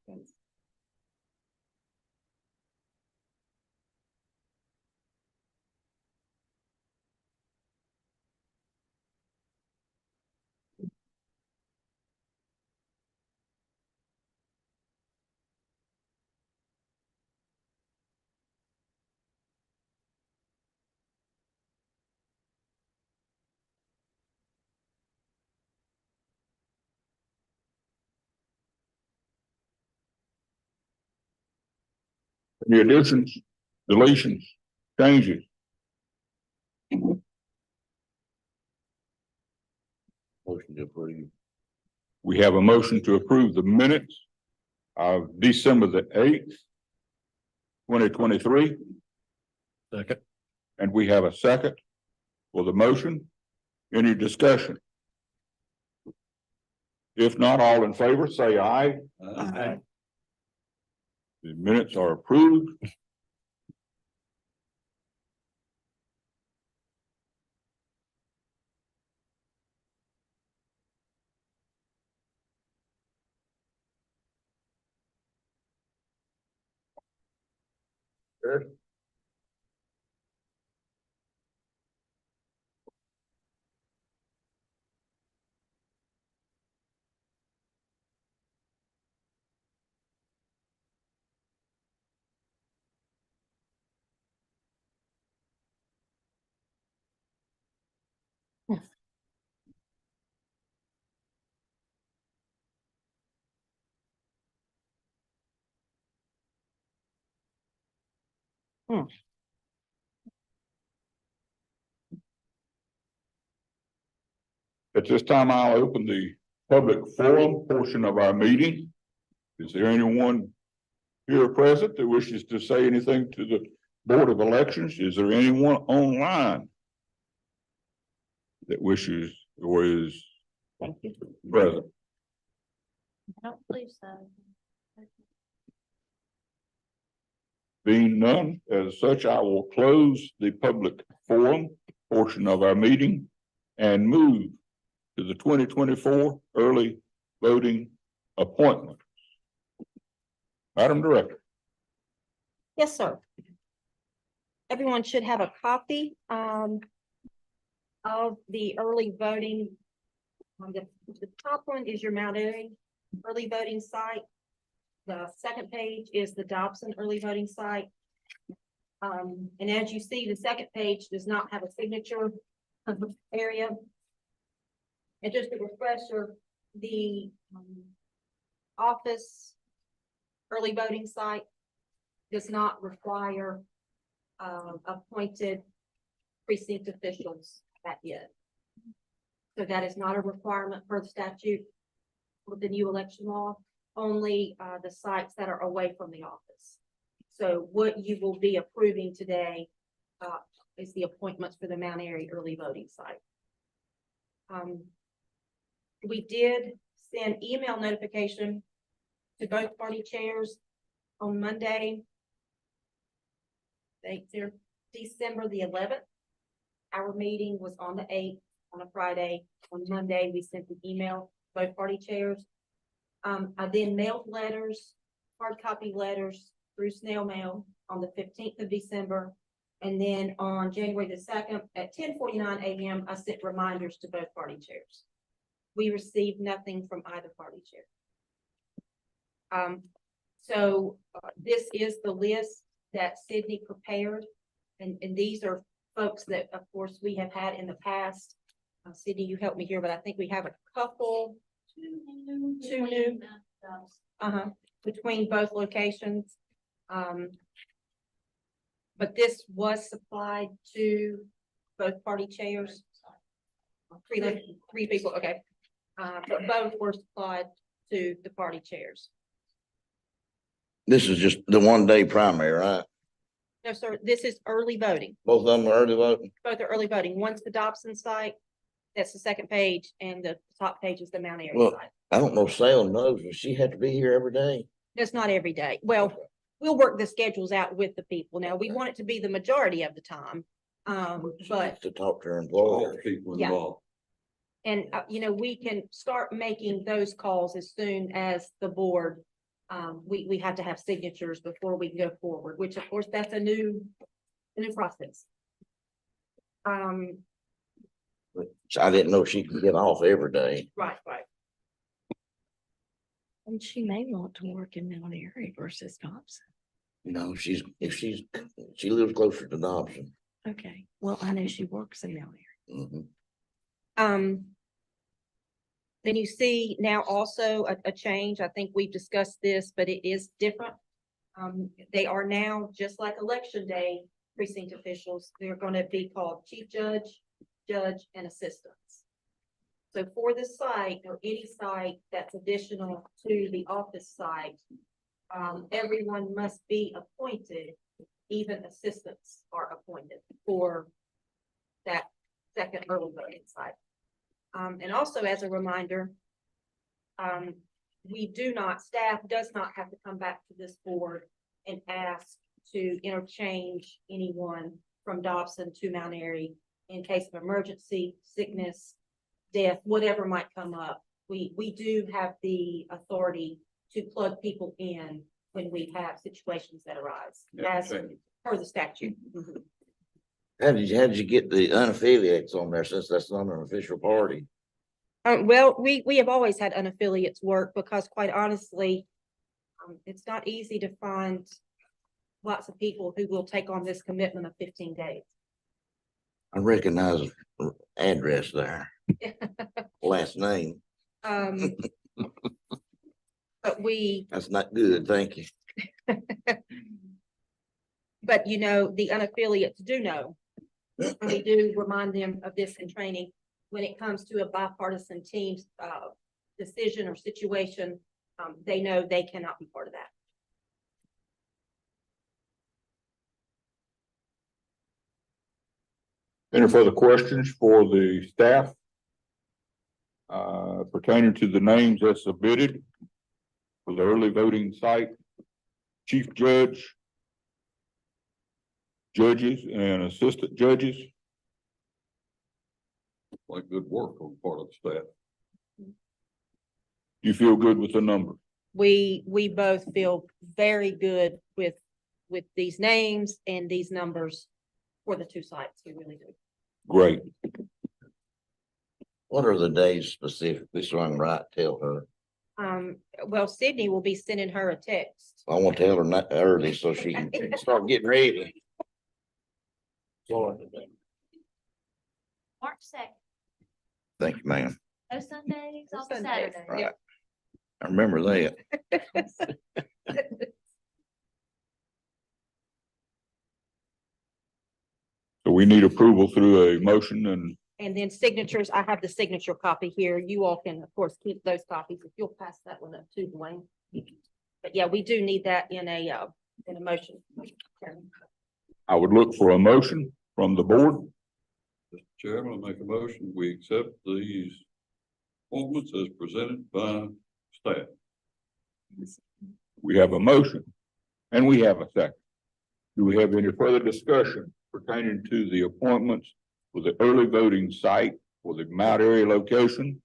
Any additions, deletions, changes?
Motion to approve.
We have a motion to approve the minutes of December the 8th, 2023.
Second.
And we have a second for the motion. Any discussion? If not, all in favor, say aye.
Aye.
The minutes are approved. At this time, I'll open the public forum portion of our meeting. Is there anyone here present that wishes to say anything to the Board of Elections? Is there anyone online that wishes or is
Thank you.
present?
I don't believe so.
Being none, as such, I will close the public forum portion of our meeting and move to the 2024 early voting appointment. Madam Director.
Yes, sir. Everyone should have a copy of the early voting. The top one is your Mount Airy early voting site. The second page is the Dobson early voting site. And as you see, the second page does not have a signature area. And just a refresher, the office early voting site does not require appointed precinct officials at yet. So that is not a requirement for the statute with the new election law, only the sites that are away from the office. So what you will be approving today is the appointments for the Mount Airy early voting site. We did send email notification to both party chairs on Monday. They're December the 11th. Our meeting was on the 8th on a Friday. On Monday, we sent the email to both party chairs. I then mailed letters, hard copy letters through snail mail on the 15th of December. And then on January the 2nd at 10:49 a.m., I sent reminders to both party chairs. We received nothing from either party chair. So this is the list that Sydney prepared. And these are folks that, of course, we have had in the past. Sydney, you helped me here, but I think we have a couple, two new, between both locations. But this was supplied to both party chairs. Three people, okay. But both were supplied to the party chairs.
This is just the 1 day primary, right?
No, sir, this is early voting.
Both of them are early voting?
Both are early voting. One's the Dobson site. That's the second page, and the top page is the Mount Airy
Well,
site.
I don't know if Salem knows, does she have to be here every day?
That's not every day. Well, we'll work the schedules out with the people. Now, we want it to be the majority of the time. But,
To talk to her
All
employees.
people
Yeah.
involved.
and, you know, we can start making those calls as soon as the board. We have to have signatures before we can go forward, which of course, that's a new process.
So I didn't know she could get off every day.
Right.
And she may want to work in Mount Airy versus Dobson.
No, she lives closer to Dobson.
Okay, well, I know she works in Mount Airy.
Mhm.
Then you see now also a change. I think we've discussed this, but it is different. They are now, just like election day precinct officials, they're gonna be called chief judge, and assistants. So for this site or any site that's additional to the office site, everyone must be appointed, even assistants are appointed for that second early voting site. And also as a reminder, staff does not have to come back to this board and ask to interchange anyone from Dobson to Mount Airy in case of emergency, sickness, death, whatever might come up. We do have the authority to plug people in when we have situations that arise, as per the statute. Mhm.
How did you get the unaffiliates on there since that's not an official party?
Well, we have always had unaffiliates work because quite honestly, it's not easy to find lots of people who will take on this commitment of 15 days.
I recognize the address there, last name.
But
That's not good, thank you.
but you know, the unaffiliates do know. And we do remind them of this in training when it comes to a bipartisan team's decision or situation. They know they cannot be part of that.
Any further questions for the staff? Pertaining to the names that's submitted for the early voting site, chief judge, judges and assistant judges.
Like good work on part of the staff.
You feel good with the number?
We both feel very good with these names and these numbers for the two sites. We really do.
Great.
What are the days specifically, so I can tell her?
Well, Sydney will be sending her a text.
I want to tell her not early so she can start getting ready.
March 2nd,
Thank you, ma'am.
no Sundays,
No
all
Sundays.
Saturdays.
Right. I remember that.
So we need approval through a motion
And then signatures, I have the signature copy here. You all can, of course, keep those copies if you'll pass that one up to Dwayne. But yeah, we do need that in a motion.
I would look for a motion from the board.
Mr. Chairman, I make a motion, we accept these appointments as presented by staff.
We have a motion and we have a second. Do we have any further discussion pertaining to the appointments for the early voting site for the Mount Airy location?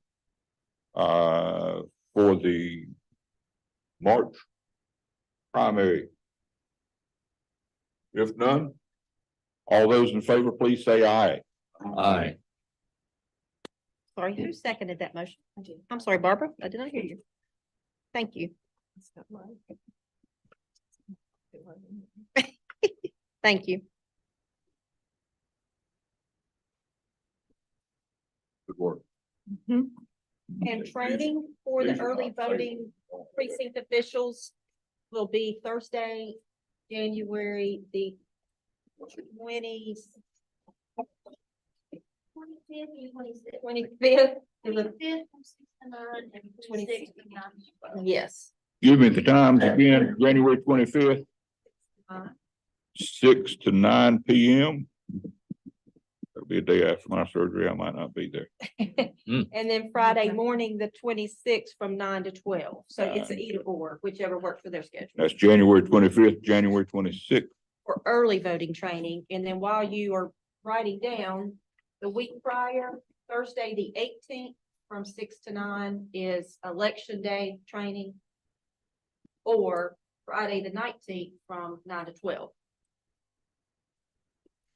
For the March primary? If none, all those in favor, please say aye.
Aye.
Sorry, who seconded that motion? I'm sorry, Barbara, I did not hear you. Thank you. Thank you.
Good work.
And training for the early voting precinct officials will be Thursday, January the 20th. 25th. Yes.
Give me the times again, January 25th,
Uh,
6 to 9 p.m. That'll be a day after my surgery. I might not be there.
And then Friday morning, the 26th from 9 to 12. So it's
Nine.
either or, whichever works for their schedule.
That's January 25th, January 26th.
For early voting training. And then while you are writing down, the week prior, Thursday, the 18th from 6 to 9 is election day training. Or Friday, the 19th from 9 to 12.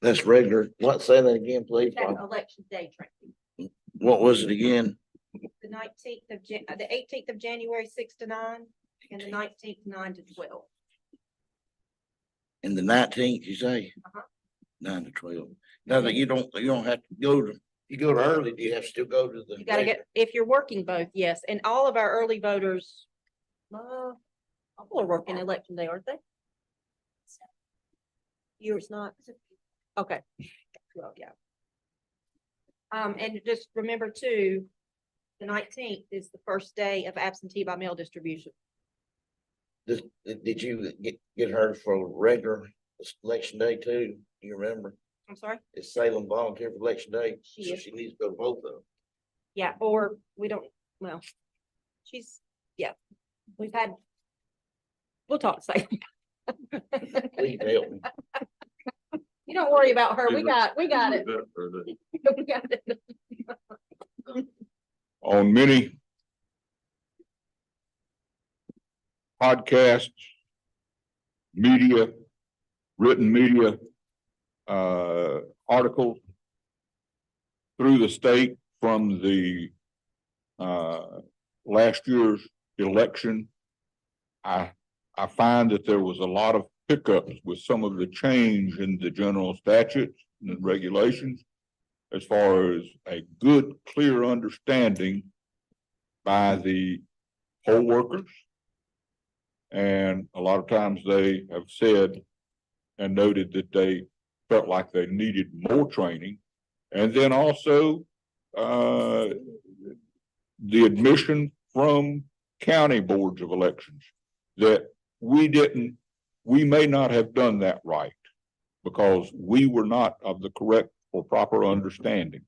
That's regular. What, say that again, please?
That's election day training.
What was it again?
The 19th of the 18th of January, 6 to 9, and the 19th, 9 to 12.
And the 19th, you say?
Uh-huh.
9 to 12. Now that you don't have to go to, you go to early, do you have to still go to the?
You gotta get, if you're working both, yes, and all of our early voters, all are working election day, aren't they? Yours not? Okay. Well, yeah. And just remember too, the 19th is the first day of absentee by mail distribution.
Did you get her for regular election day too? Do you remember?
I'm sorry?
Is Salem volunteer for election day?
She
So
is.
she needs to go to both of them.
Yeah, or we don't, well, we'll talk, say.
Please help me.
You don't worry about her. We got it. We got it.
On many podcasts, media, written media, articles through the state from the last year's election, I find that there was a lot of pickups with some of the change in the general statutes and regulations as far as a good, clear understanding by the poll workers. And a lot of times they have said and noted that they felt like they needed more training. And then also the admission from county boards of elections that we may not have done that right because we were not of the correct or proper understanding.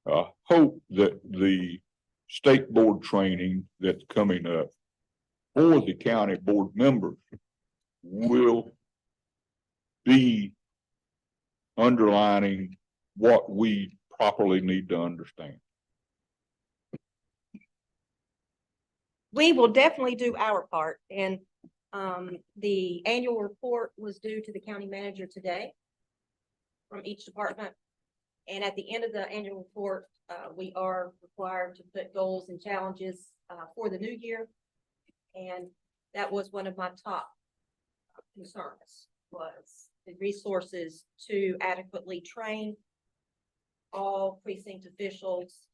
Hope that the state board training that's coming up for the county board members will be underlining what we properly need to understand.
We will definitely do our part, and the annual report was due to the county manager today from each department. And at the end of the annual report, we are required to put goals and challenges for the new year. And that was one of my top concerns, was the resources to adequately train all precinct officials.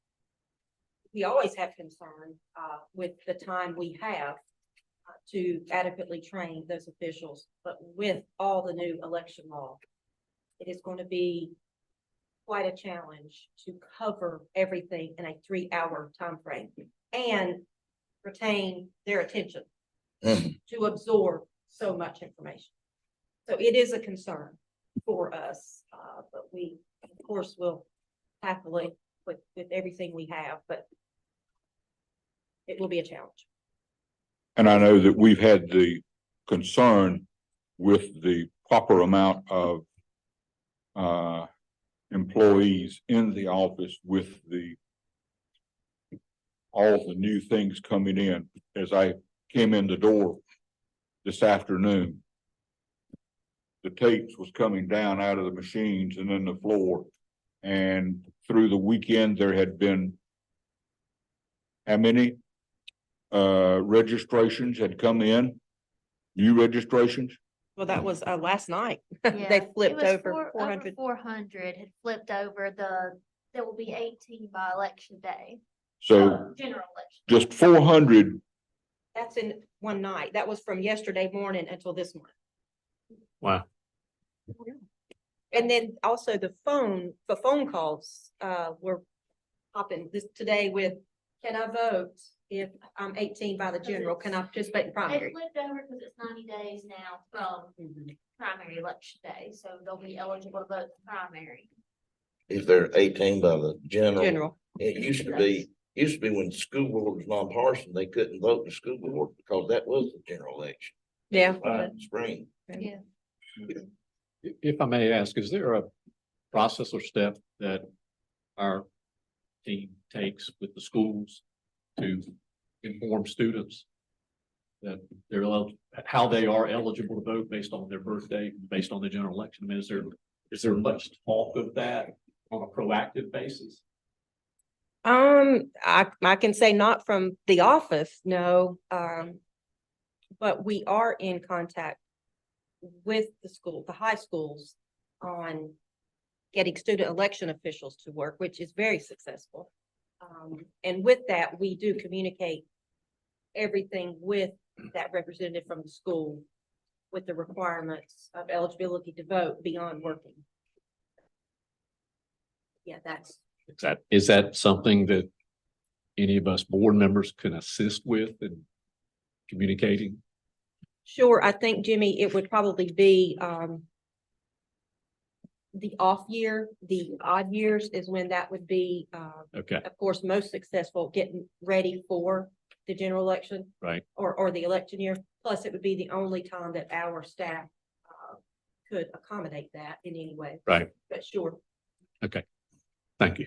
We always have concern with the time we have to adequately train those officials, but with all the new election law, it is going to be quite a challenge to cover everything in a 3-hour time frame and retain their attention to absorb so much information. So it is a concern for us, but we of course will tackle it with everything we have, but it will be a challenge.
And I know that we've had the concern with the proper amount of employees in the office with all the new things coming in. As I came in the door this afternoon, the tapes was coming down out of the machines and then the floor. And through the weekend, there had been how many registrations had come in? New registrations?
Well, that was last night.
Yeah,
They flipped
it was
over 400.
400 had flipped over there will be 18 by election day.
So
General election.
just 400.
That's in one night. That was from yesterday morning until this morning.
Wow.
And then also the phone calls, were popping this today with, can I vote if I'm 18 by the general? Can I participate in
It
primary?
flipped over because it's 90 days now from primary election day, so they'll be eligible to vote in primary.
If they're 18 by the general.
General.
It used to be when the school board was nonpartisan, they couldn't vote in the school board because that was the general election.
Yeah.
Right, spring.
Yeah.
If I may ask, is there a process or step that our team takes with the schools to inform students that how they are eligible to vote based on their birthday, based on the general election? I mean, is there much talk of that on a proactive basis?
I can say not from the office, no. But we are in contact with the high schools on getting student election officials to work, which is very successful. And with that, we do communicate everything with that representative from the school with the requirements of eligibility to vote beyond working. Yeah,
Is that something that any of us board members can assist with in communicating?
sure. I think, Jimmy, it would probably be, the off year, the odd years is when that would be,
Okay,
of course, most successful getting ready for the general election.
right.
Or the election year. Plus, it would be the only time that our staff could accommodate that in any way.
Right.
But sure,
Thank you.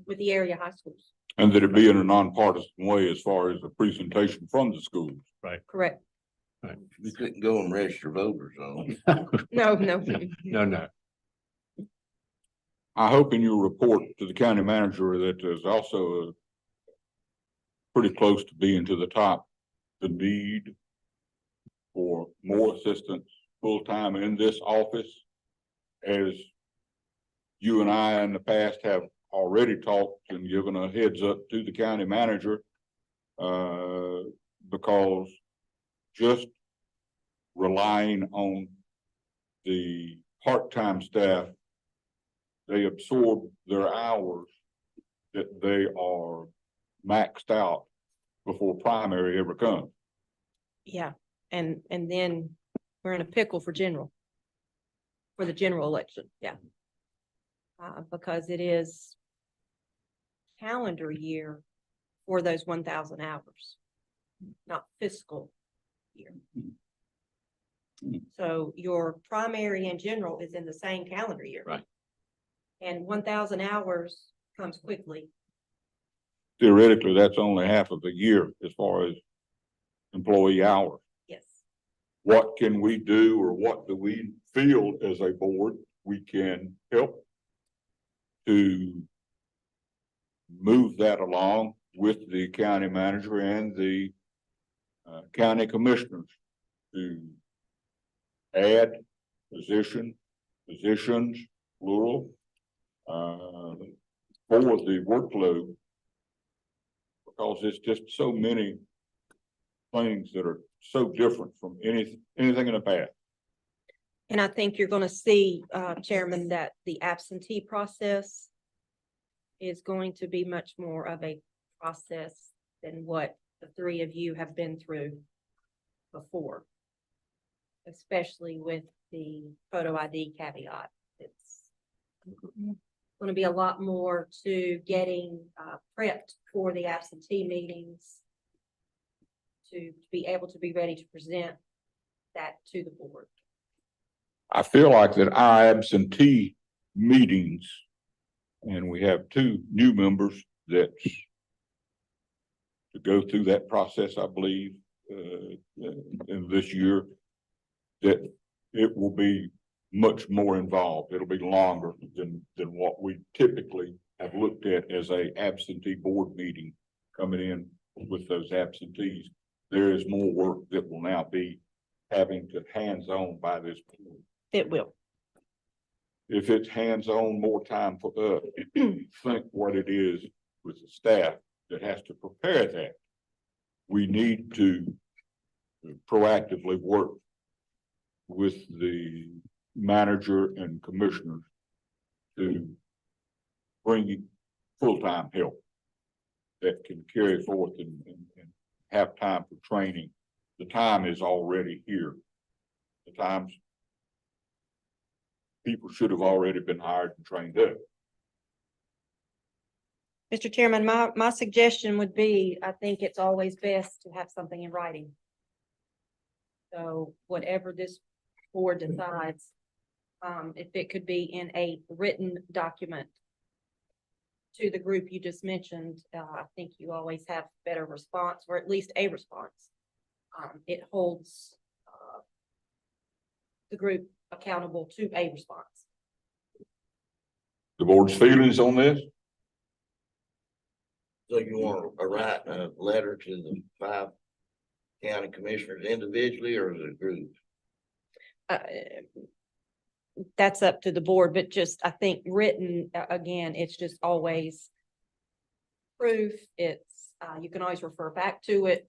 with the area high schools,
And that it be in a nonpartisan way as far as the presentation from the schools.
correct?
You couldn't go and register voters on.
No.
No.
I hope in your report to the county manager that there's also pretty close to being to the top, the need for more assistance full-time in this office. As you and I in the past have already talked and given a heads up to the county manager, because just relying on the part-time staff, they absorb their hours that they are maxed out before primary ever comes.
Yeah, and then we're in a pickle for the general election, yeah. Because it is calendar year for those 1,000 hours, not fiscal year. So your primary and general is in the same calendar year.
Right.
And 1,000 hours comes quickly.
Theoretically, that's only half of the year as far as employee hours.
Yes.
What can we do, or what do we feel as a board we can help to move that along with the county manager and the county commissioners to add positions, plural, for the workload, because it's just so many things that are so different from anything in the past.
And I think you're gonna see, Chairman, that the absentee process is going to be much more of a process than what the three of you have been through before. Especially with the photo ID caveat. It's gonna be a lot more to getting, prepped for the absentee meetings to be able to be ready to present that to the board.
I feel like that our absentee meetings, and we have two new members that to go through that process, I believe, in this year, that it will be much more involved. It'll be longer than what we typically have looked at as a absentee board meeting coming in with those absentees. There is more work that will now be having to hands-on by this board.
It will.
If it's hands-on, more time for us, think what it is with the staff that has to prepare that. We need to proactively work with the manager and commissioners to bring full-time help that can carry forth and have time for training. The time is already here. The times people should have already been hired and trained up.
Mr. Chairman, my suggestion would be, I think it's always best to have something in writing. So whatever this board decides, if it could be in a written document to the group you just mentioned, I think you always have better response, or at least a response. It holds the group accountable to a response.
The board's feelings on this?
So you want to write a letter to the 5 county commissioners individually or as a group?
That's up to the board, but just, I think written, again, it's just always proof. It's, you can always refer back to it,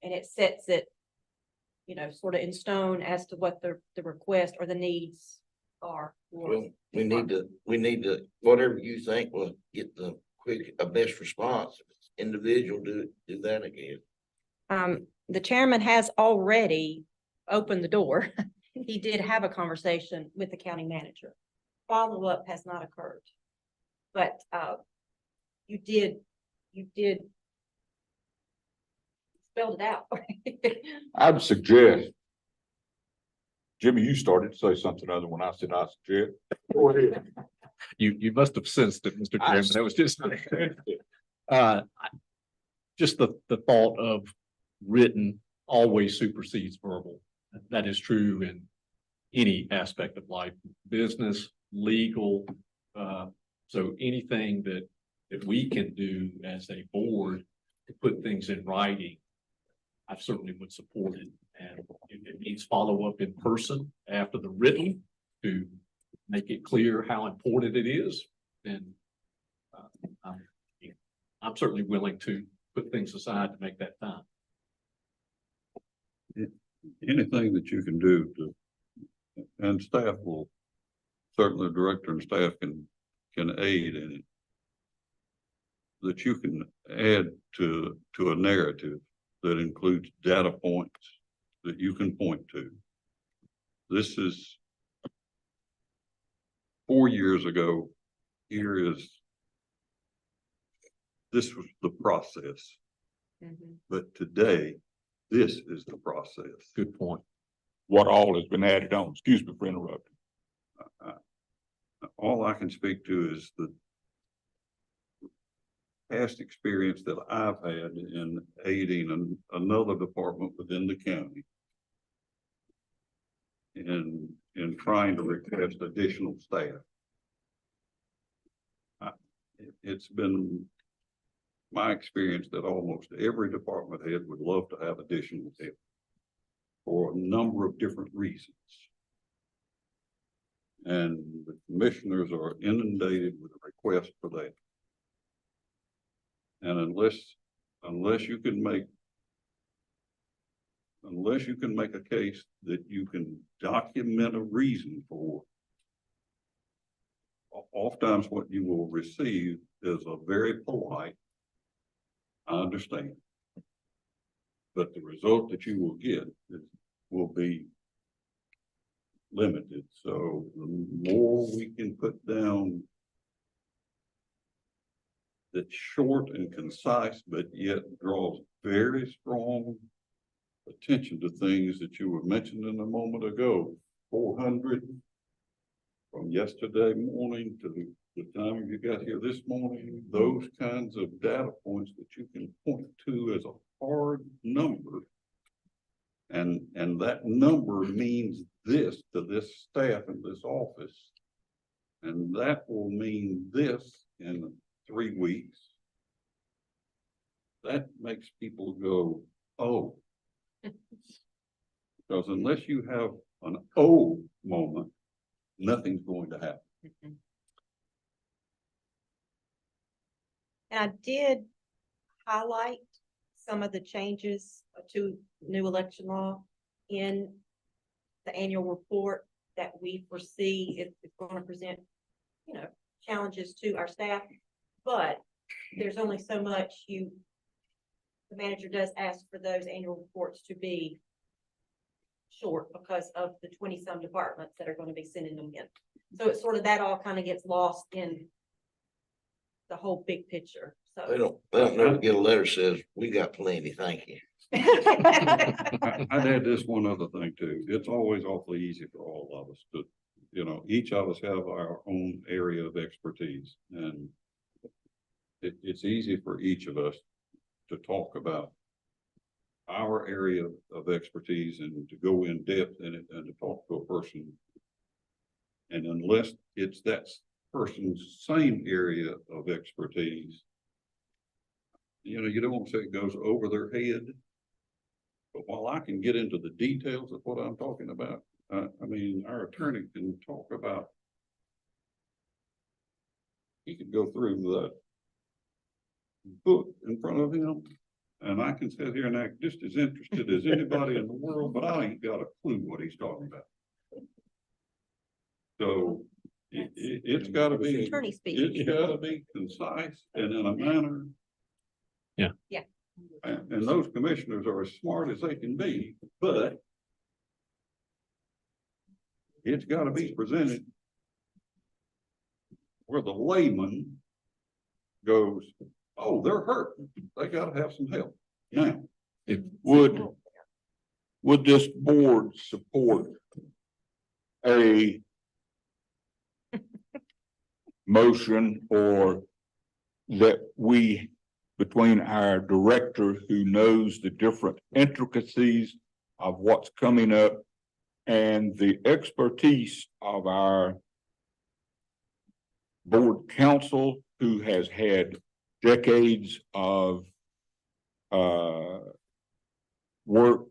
and it sets it, you know, sort of in stone as to what the request or the needs are.
Well, we need to, whatever you think will get the best response. If it's individual, do that again.
The chairman has already opened the door. He did have a conversation with the county manager. Follow-up has not occurred. But you did spelled it out.
I'd suggest, Jimmy, you started to say something other when I said I suggest. Go ahead.
You must have sensed it, Mr. Chairman. That was just the thought of written always supersedes verbal. That is true in any aspect of life, business, legal. So anything that we can do as a board to put things in writing, I certainly would support it. And if it needs follow-up in person after the written to make it clear how important it is, then I'm certainly willing to put things aside to make that time.
Anything that you can do to, and staff will, certainly the director and staff can aid in it, that you can add to a narrative that includes data points that you can point to. This is 4 years ago. This was the process. But today, this is the process.
Good point.
What all has been added on? Excuse me for interrupting.
All I can speak to is the past experience that I've had in aiding another department within the county in trying to request additional staff. It's been my experience that almost every department head would love to have additional help for a number of different reasons. And the commissioners are inundated with a request for that. And unless you can make a case that you can document a reason for, oftentimes what you will receive is a very polite, I understand, but the result that you will get will be limited. So the more we can put down that's short and concise, but yet draws very strong attention to things that you were mentioning a moment ago, 400 from yesterday morning to the time you got here this morning, those kinds of data points that you can point to as a hard number. And that number means this to this staff in this office. And that will mean this in 3 weeks. That makes people go, oh. Because unless you have an oh moment, nothing's going to happen.
And I did highlight some of the changes to new election law in the annual report that we foresee it's going to present, challenges to our staff. But there's only so much the manager does ask for those annual reports to be short because of the 20-some departments that are going to be sending them in. So it's sort of that all kind of gets lost in the whole big picture.
They
So
don't never get a letter says, we got plenty, thank you.
I'd add this one other thing too. It's always awfully easy for all of us to, each of us have our own area of expertise, and it's easy for each of us to talk about our area of expertise and to go in depth in it and to talk to a person. And unless it's that person's same area of expertise, you don't want to say it goes over their head. But while I can get into the details of what I'm talking about, our attorney can talk about, he could go through the book in front of him, and I can sit here and act just as interested as anybody in the world, but I ain't got a clue what he's talking about. So it's gotta be,
attorney speak.
it's gotta be concise and in a manner.
Yeah.
Yeah.
And those commissioners are as smart as they can be, but it's gotta be presented where the layman goes, oh, they're hurt. They gotta have some help. Now,
would this board support a motion or that we, between our director who knows the different intricacies of what's coming up and the expertise of our board counsel who has had decades of work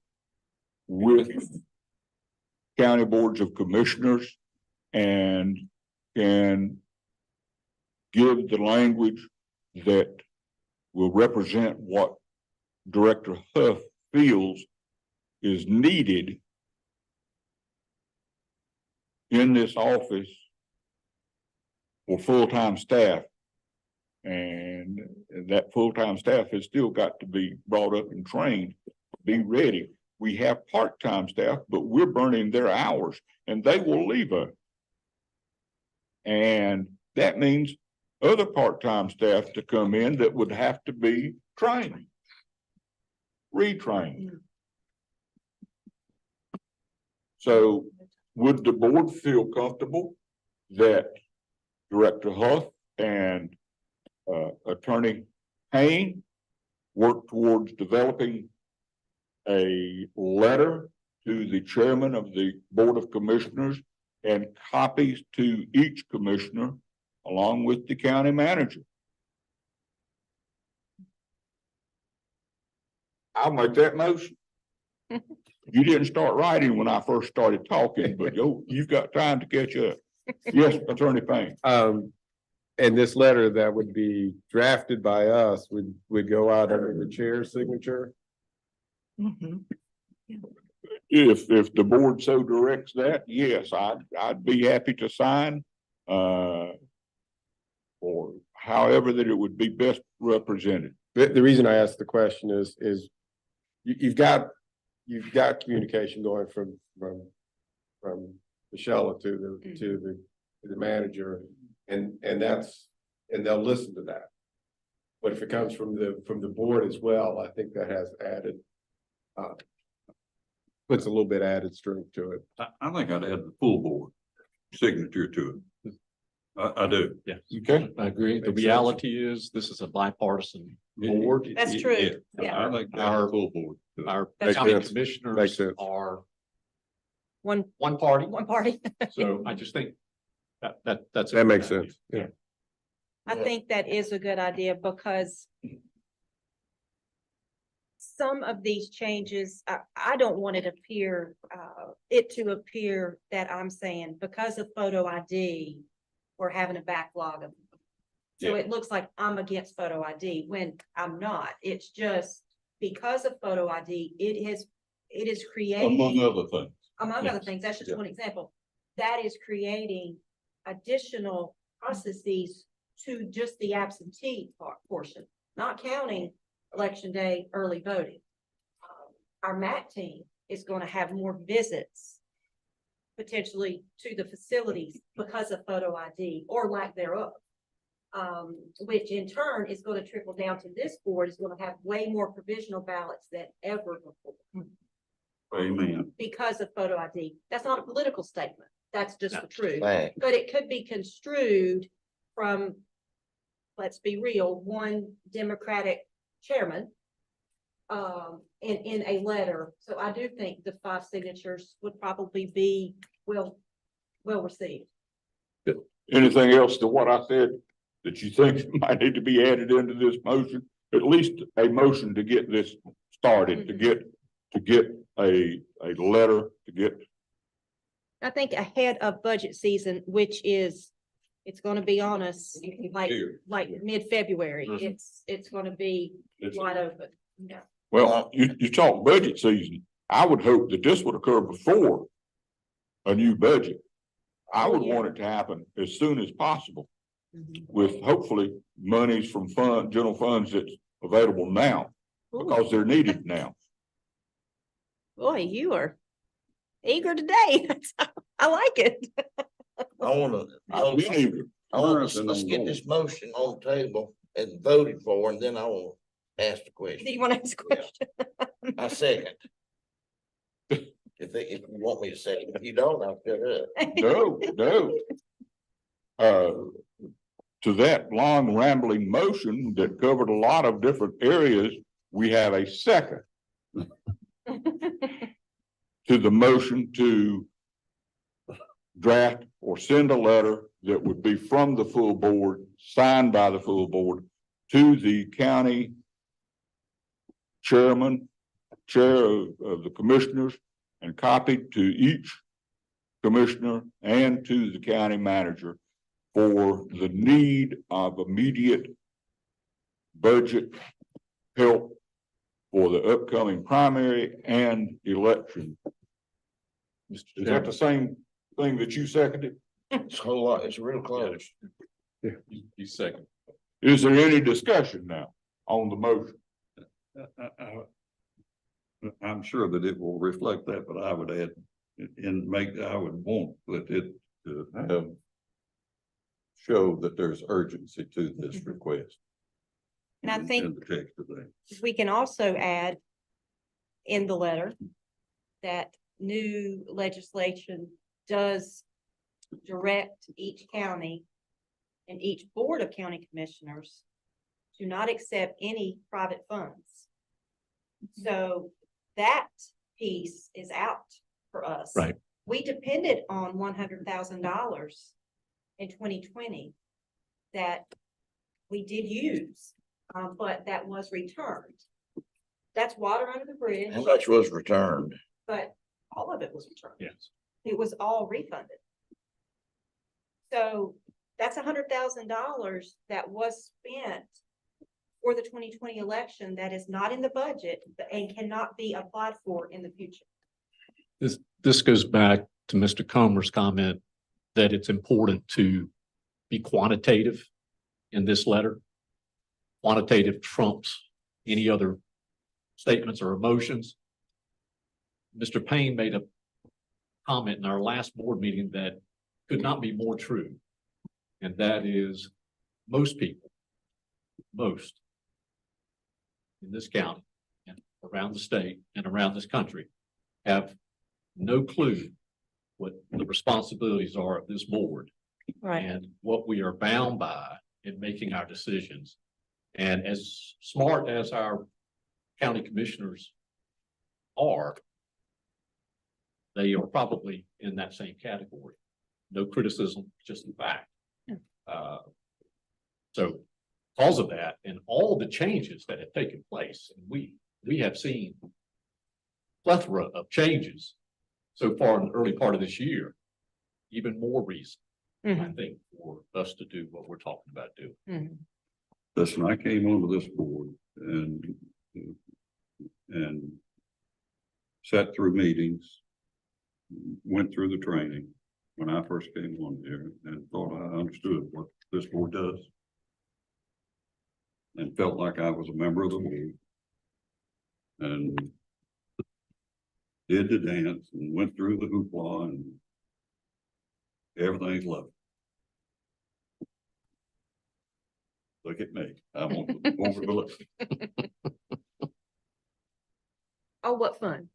with county boards of commissioners and can give the language that will represent what Director Huff feels is needed in this office for full-time staff. And that full-time staff has still got to be brought up and trained, be ready. We have part-time staff, but we're burning their hours and they will leave us. And that means other part-time staff to come in that would have to be trained, retrained. So would the board feel comfortable that Director Huff and Attorney Payne work towards developing a letter to the chairman of the Board of Commissioners and copies to each commissioner along with the county manager? I'll make that motion. You didn't start writing when I first started talking, but you've got time to catch up. Yes, Attorney Payne.
And this letter that would be drafted by us would go out under the chair's signature.
If the board so directs that, yes, I'd be happy to sign. Or however that it would be best represented.
The reason I asked the question is you've got communication going from Michelle to the manager, and they'll listen to that. But if it comes from the board as well, I think that has added puts a little bit added strength to it.
I think I'd add the full board signature to it. I do.
Yeah.
Okay.
I agree. The
Makes sense.
reality is this is a bipartisan board.
That's true. Yeah.
I think
Our-
full board. to it.
Our
That's
county
sense. Makes
commissioners
sense.
are
One
one party.
party.
So I just think that's.
That makes sense. Yeah.
I think that is a good idea because some of these changes, I don't want it to appear that I'm saying because of photo ID, we're having a backlog of. So it looks like I'm against photo ID when I'm not. It's just because of photo ID, it is creating.
Among other things.
Among other
Yes.
things, that's just
Yeah.
one example. that is creating additional processes to just the absentee portion, not counting election day early voting. Our MAC team is going to have more visits potentially to the facilities because of photo ID or lack thereof. Which in turn is going to trickle down to this board, is going to have way more provisional ballots than ever before
Amen.
because of photo ID. That's not a political statement. That's just the truth.
Fact.
But it could be construed from, let's be real, one Democratic chairman in a letter. So I do think the 5 signatures would probably be well received.
Anything else to what I said that you think might need to be added into this motion? At least a motion to get this started, to get a letter, to get.
I think ahead of budget season, which is, it's gonna be on us like mid-February.
Mhm.
It's gonna be wide open. Yeah.
Well, you talk budget season. I would hope that this would occur before a new budget. I would want it to happen as soon as possible with hopefully monies from general funds that's available now because they're needed now.
Boy, you are eager today. I like it.
I wanna,
I've been eager.
let's get this motion on the table and voted for, and then I will ask the
Do
question.
you want to ask a question?
I second. If you want me to second, if you don't, I'll shut up.
No. To that long rambling motion that covered a lot of different areas, we have a second to the motion to draft or send a letter that would be from the full board, signed by the full board, to the county chair of the commissioners, and copied to each commissioner and to the county manager for the need of immediate budget help for the upcoming primary and election. Is that the same thing that you seconded?
It's a whole lot, it's real close.
You second.
Is there any discussion now on the motion?
I'm sure that it will reflect that, but I would add I would want that it to have show that there's urgency to this request.
And I think
in the text of that.
we can also add in the letter that new legislation does direct each county and each board of county commissioners to not accept any private funds. So that piece is out for us.
Right.
We depended on $100,000 in 2020 that we did use, but that was returned. That's water under the bridge.
How much was returned?
But all of it was returned.
Yes.
It was all refunded. So that's $100,000 that was spent for the 2020 election that is not in the budget and cannot be applied for in the future.
This goes back to Mr. Comer's comment that it's important to be quantitative in this letter. Quantitative trumps any other statements or emotions. Mr. Payne made a comment in our last board meeting that could not be more true. And that is most people, most in this county and around the state and around this country have no clue what the responsibilities are of this board and what we are bound by in making our decisions. And as smart as our county commissioners are, they are probably in that same category. No criticism, just the fact. So because of that and all the changes that have taken place, and we have seen plethora of changes so far in the early part of this year, even more reason, I think, for us to do what we're talking about doing.
Listen, I came onto this board and sat through meetings, went through the training, when I first came on here and thought I understood what this board does. And felt like I was a member of the board. And did the dance and went through the hoopla and everything's lovely. Look at me, I'm over the list.
Oh, what fun.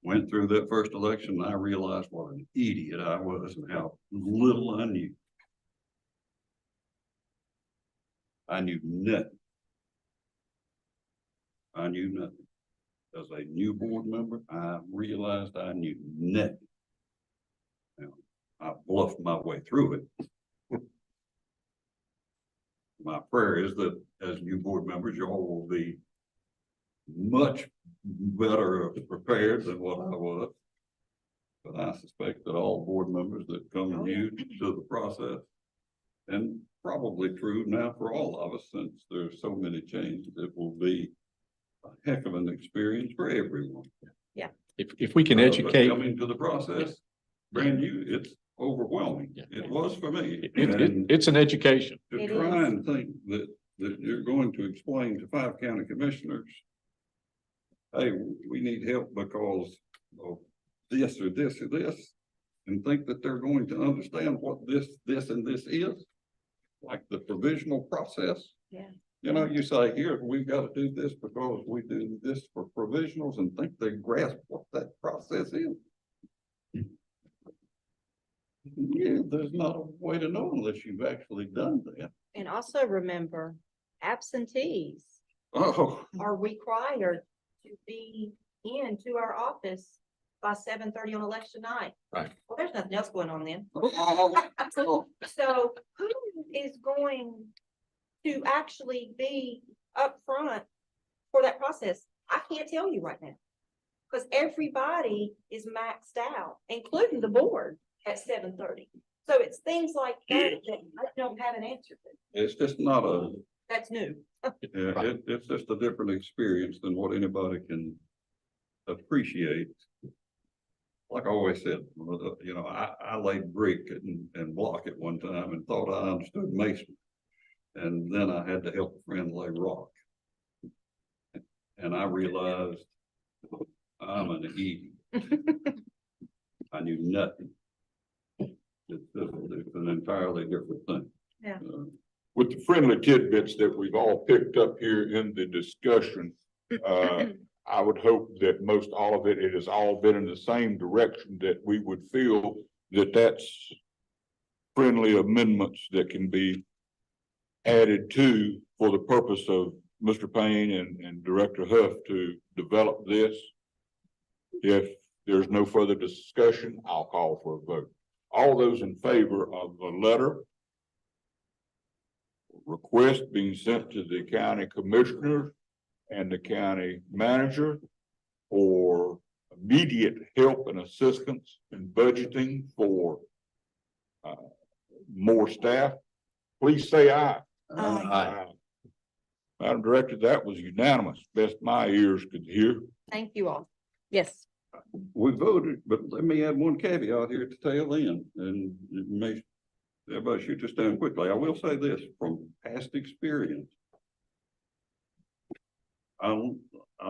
Went through that first election and I realized what an idiot I was and how little I knew. I knew nothing. I knew nothing. As a new board member, I realized I knew nothing. Now, I bluffed my way through it. My prayer is that as new board members, y'all will be much better prepared than what I was. But I suspect that all board members that come new to the process, and probably true now for all of us, since there's so many changes, it will be a heck of an experience for everyone.
If we can
But
educate,
coming to the process, brand new, it's overwhelming.
Yeah.
It was for me.
it's an education.
To
It
try
is.
and think that you're going to explain to 5 county commissioners, hey, we need help because of this or this or this, and think that they're going to understand what this and this is, like the provisional process.
Yeah.
You know, you say, here, we've got to do this because we do this for provisionals, and think they grasp what that process is. Yeah, there's not a way to know unless you've actually done that.
And also remember, absentees
Oh,
are required to be into our office by 7:30 on election night.
Right.
Well, there's nothing else going on then. So who is going to actually be up front for that process? I can't tell you right now. Because everybody is maxed out, including the board at 7:30. So it's things like that that I don't have an answer to.
it's just not a,
That's new.
yeah, it's just a different experience than what anybody can appreciate. Like I always said, you know, I laid brick and block at one time and thought I understood masonry. And then I had to help a friend lay rock. And I realized I'm an idiot. I knew nothing. It's an entirely different thing.
Yeah.
With the friendly tidbits that we've all picked up here in the discussion, I would hope that most all of it has all been in the same direction, that we would feel that that's friendly amendments that can be added to for the purpose of Mr. Payne and Director Huff to develop this. If there's no further discussion, I'll call for a vote. All those in favor of the letter request being sent to the county commissioner and the county manager for immediate help and assistance in budgeting for more staff, please say aye.
Aye.
Madam Director, that was unanimous, best my ears could hear.
Thank you all. Yes.
We voted, but let me add one caveat here at the tail end, and it may, everybody shoot this down quickly. I will say this from past experience. I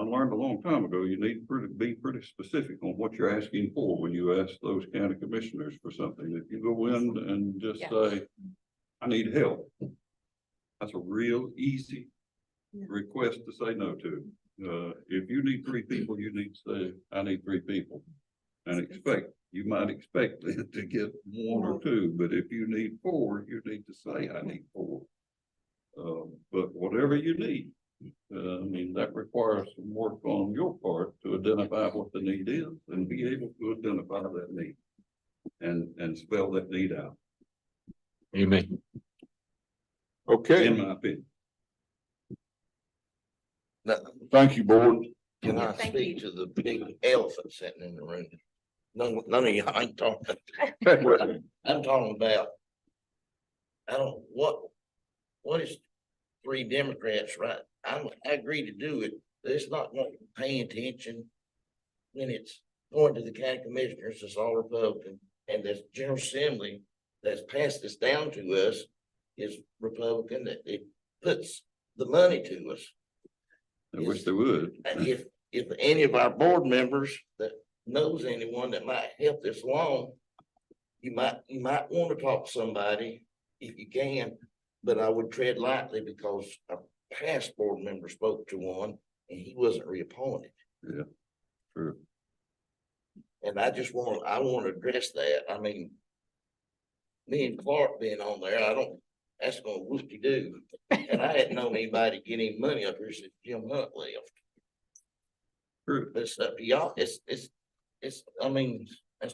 learned a long time ago, you need to be pretty specific on what you're asking for when you ask those county commissioners for something. If you go in and just say, I need help, that's a real easy request to say no to. If you need 3 people, you need to say, I need 3 people. And you might expect to get 1 or 2, but if you need 4, you need to say, I need 4. But whatever you need, I mean, that requires some work on your part to identify what the need is and be able to identify that need and spell that need out.
Amen.
Okay,
In my opinion.
thank you, board.
Can
Yeah,
I
thank
speak
you.
to the big elephant sitting in the room? None of y'all ain't talking. I'm talking about, what is 3 Democrats, right? I agree to do it, but it's not going to pay attention when it's going to the county commissioners, it's all Republican, and this General Assembly that's passed this down to us is Republican, that it puts the money to us.
I wish they would.
If any of our board members that knows anyone that might help this along, you might want to talk to somebody if you can, but I would tread lightly because a past board member spoke to one and he wasn't reappointed.
Yeah, true.
And I want to address that. I mean, me and Clark being on there, that's gonna whoop-de-doo. And I hadn't known anybody get any money up here since Jim Hunt left.
True.
But it's up to y'all. I mean, I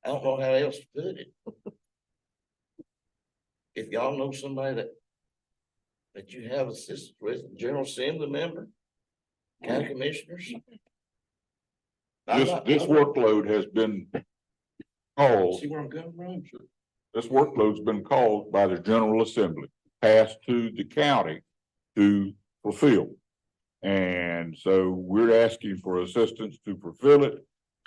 don't know how else to put it. If y'all know somebody that you have assistance with, General Assembly member, county commissioners.
This workload has been called,
See where I'm going from?
this workload's been called by the General Assembly, passed to the county to fulfill. And so we're asking for assistance to fulfill it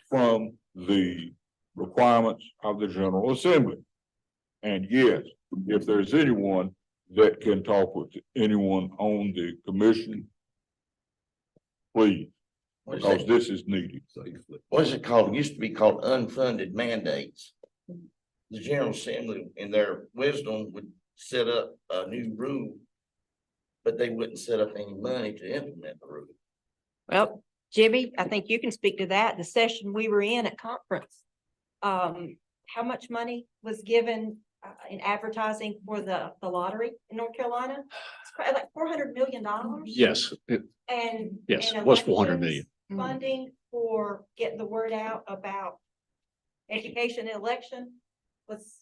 from the requirements of the General Assembly. And yes, if there's anyone that can talk with anyone on the commission, please, because this is needed.
What is it called? It used to be called unfunded mandates. The General Assembly, in their wisdom, would set up a new rule, but they wouldn't set up any money to implement the rule.
Well, Jimmy, I think you can speak to that. The session we were in at conference. How much money was given in advertising for the lottery in North Carolina? It's probably like $400 million.
Yes,
And.
yes,
and
it was 400 million.
Funding for getting the word out about education and election was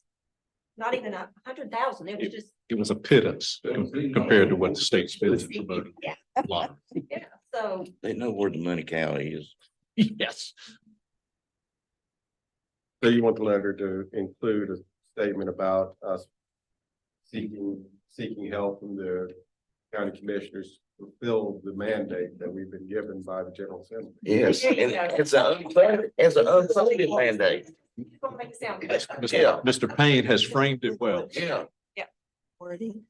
not even 100,000. It was just.
It was a pittance compared to what the state spent to promote
Yeah.
lottery.
Yeah, so.
They know where the money county is.
Yes.
So you want the letter to include a statement about us seeking help from the county commissioners to fulfill the mandate that we've been given by the General Assembly.
Yes, and it's an unfunded mandate.
It's gonna make it sound good.
Yeah.
Mr. Payne has framed it well.
Yeah.
Wording.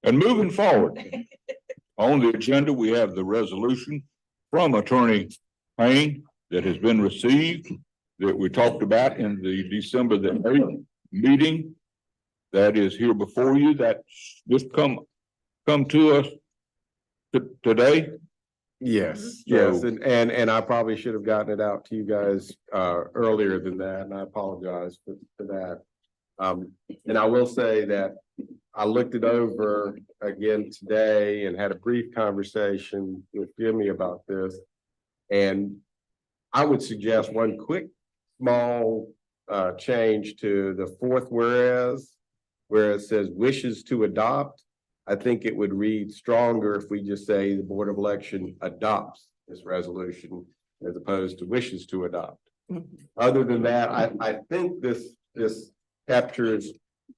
And moving forward, on the agenda, we have the resolution from Attorney Payne that has been received, that we talked about in the December the 8th meeting. That is here before you, that just come to us today.
Yes,
yes,
and I probably should have gotten it out to you guys earlier than that, and I apologize for that. And I will say that I looked it over again today and had a brief conversation with Jimmy about this. And I would suggest one quick small change to the fourth whereas, where it says wishes to adopt. I think it would read stronger if we just say the Board of Election adopts this resolution as opposed to wishes to adopt. Other than that, I think this captures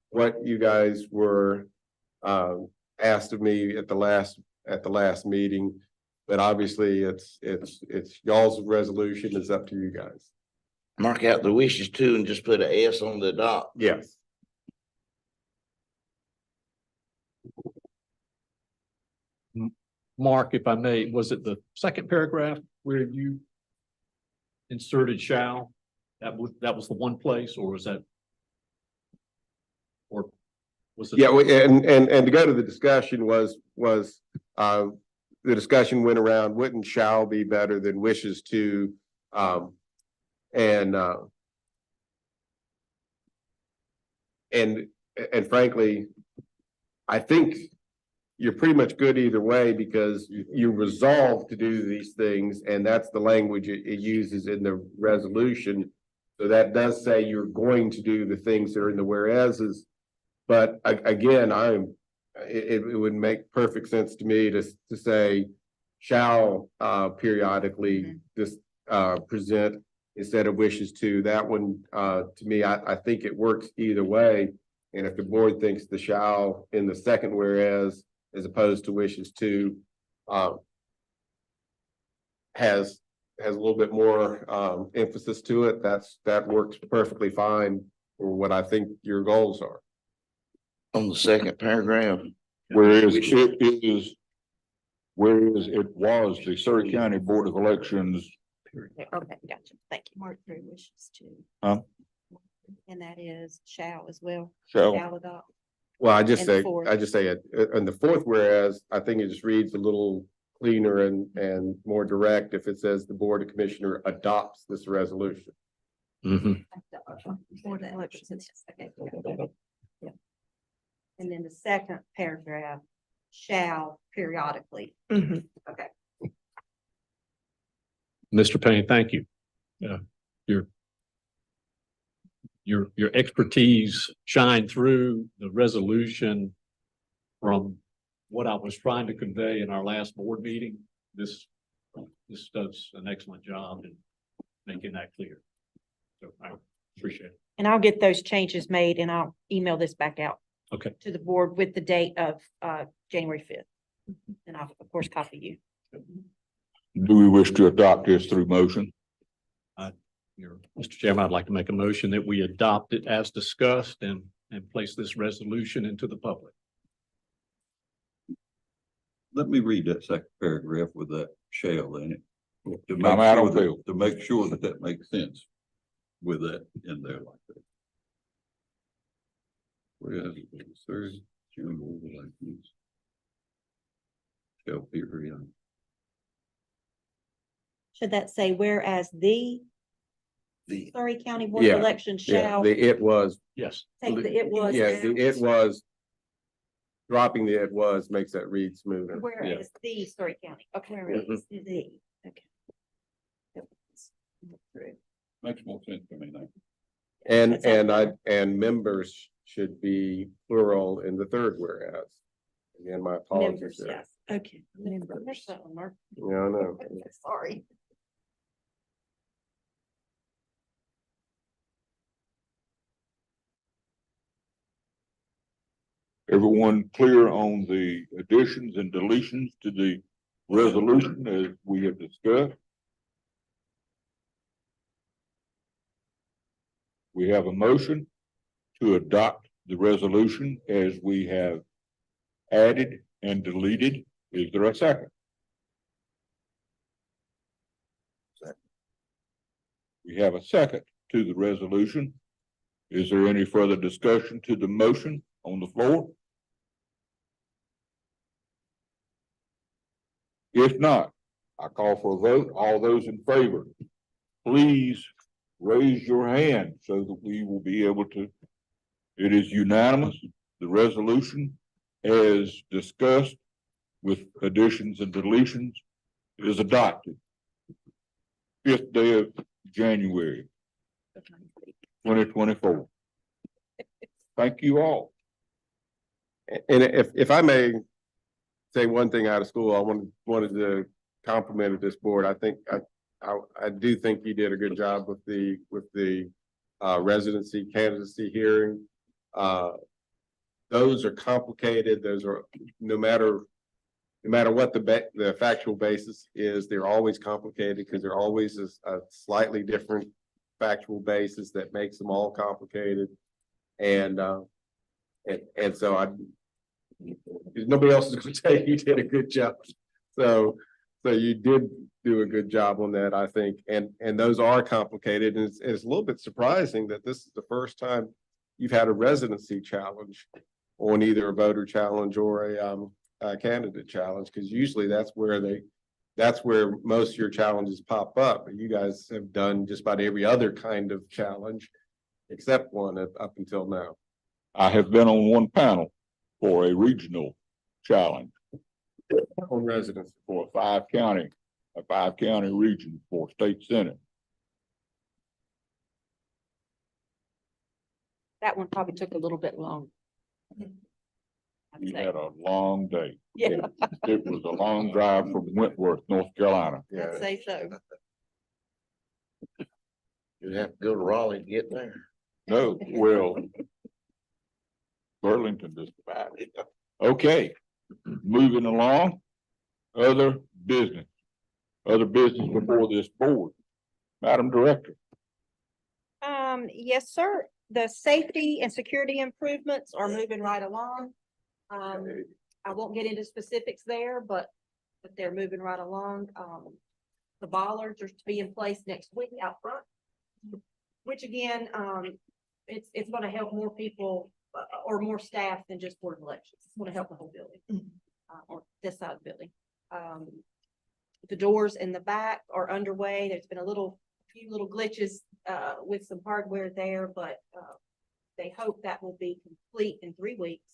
what you guys were asked of me at the last meeting. But obviously it's y'all's resolution. It's up to you guys.
Mark out the wishes too and just put an S on the adopt.
Yes.
Mark, if I may, was it the second paragraph where you inserted shall? That was the one place, or was that? Or was it?
Yeah, and to go to the discussion was the discussion went around wouldn't shall be better than wishes to, and frankly, I think you're pretty much good either way because you resolve to do these things, and that's the language it uses in the resolution. So that does say you're going to do the things that are in the whereases. But again, it would make perfect sense to me to say shall periodically just present instead of wishes to. That one to me, I think it works either way. And if the board thinks the shall in the second whereas as opposed to wishes to has has a little bit more emphasis to it, that works perfectly fine for what I think your goals are.
On the second paragraph.
Whereas it was the Surry County Board of Elections.
Okay, gotcha. Thank you.
Mark three wishes too.
And that is shall as well.
Shall.
Adopt.
Well,
And the
just say it, and the fourth whereas, I think it just reads a little cleaner and more direct if it says the Board of Commissioner adopts this resolution.
For the elections. Okay. Yeah. And then the second paragraph, shall periodically. Okay.
Mr. Payne, thank you. Your expertise shined through the resolution from what I was trying to convey in our last board meeting. This does an excellent job in making that clear. So I appreciate it.
And I'll get those changes made and I'll email this back out.
Okay.
To the board with the date of January 5th. And I'll, of course, copy you.
Do we wish to adopt this through motion?
Mr. Chairman, I'd like to make a motion that we adopt it as discussed and place this resolution into the public.
Let me read that second paragraph with that shall in it. To
I'm out on field.
to make sure that makes sense with that in there like that. Whereas Surry County Board of Elections shall period.
Should that say whereas the Surry County Board
Yeah,
of Elections
Yeah,
shall
it was,
Yes.
take the it was.
yeah,
out,
the it was. Dropping the it was makes that read smoother.
Whereas the Surry County, okay, whereas the, okay.
Makes more sense to me now.
And members should be plural in the third whereas. Again, my apologies
Members,
there.
yes.
Okay, members.
Missed that one, Mark.
Yeah, I know.
Sorry.
Everyone clear on the additions and deletions to the resolution as we have discussed? We have a motion to adopt the resolution as we have added and deleted. Is there a second? We have a second to the resolution. Is there any further discussion to the motion on the floor? If not, I call for a vote. All those in favor, please raise your hand so that we will be able to. It is unanimous. The resolution as discussed with additions and deletions is adopted. 5th day of January, 2024. Thank you all.
And if I may say one thing out of school, I wanted to compliment this board. I think I do think you did a good job with the residency candidacy hearing. Those are complicated. Those are no matter what the factual basis is, they're always complicated because they're always a slightly different factual basis that makes them all complicated. And so nobody else is going to tell you did a good job. So you did do a good job on that, I think. And those are complicated. And it's a little bit surprising that this is the first time you've had a residency challenge on either a voter challenge or a candidate challenge, because usually that's where most of your challenges pop up. But you guys have done just about every other kind of challenge except one up until now.
I have been on one panel for a regional challenge
On residents.
for a five county region for state senate.
That one probably took a little bit long. I'd
We
say.
had a long day.
Yeah,
It was a long drive from Wentworth, North Carolina.
I'd say so.
You have to go to Raleigh to get there.
No, well, Burlington just about it. Okay, moving along, other business. Other business before this board? Madam Director.
Yes, sir. The safety and security improvements are moving right along. I won't get into specifics there, but they're moving right along. The bollards are to be in place next week out front, which again, it's gonna help more people or more staff than just Board of Elections. It's gonna help the whole building, or this side of the building. The doors in the back are underway. There's been few little glitches with some hardware there, but they hope that will be complete in 3 weeks.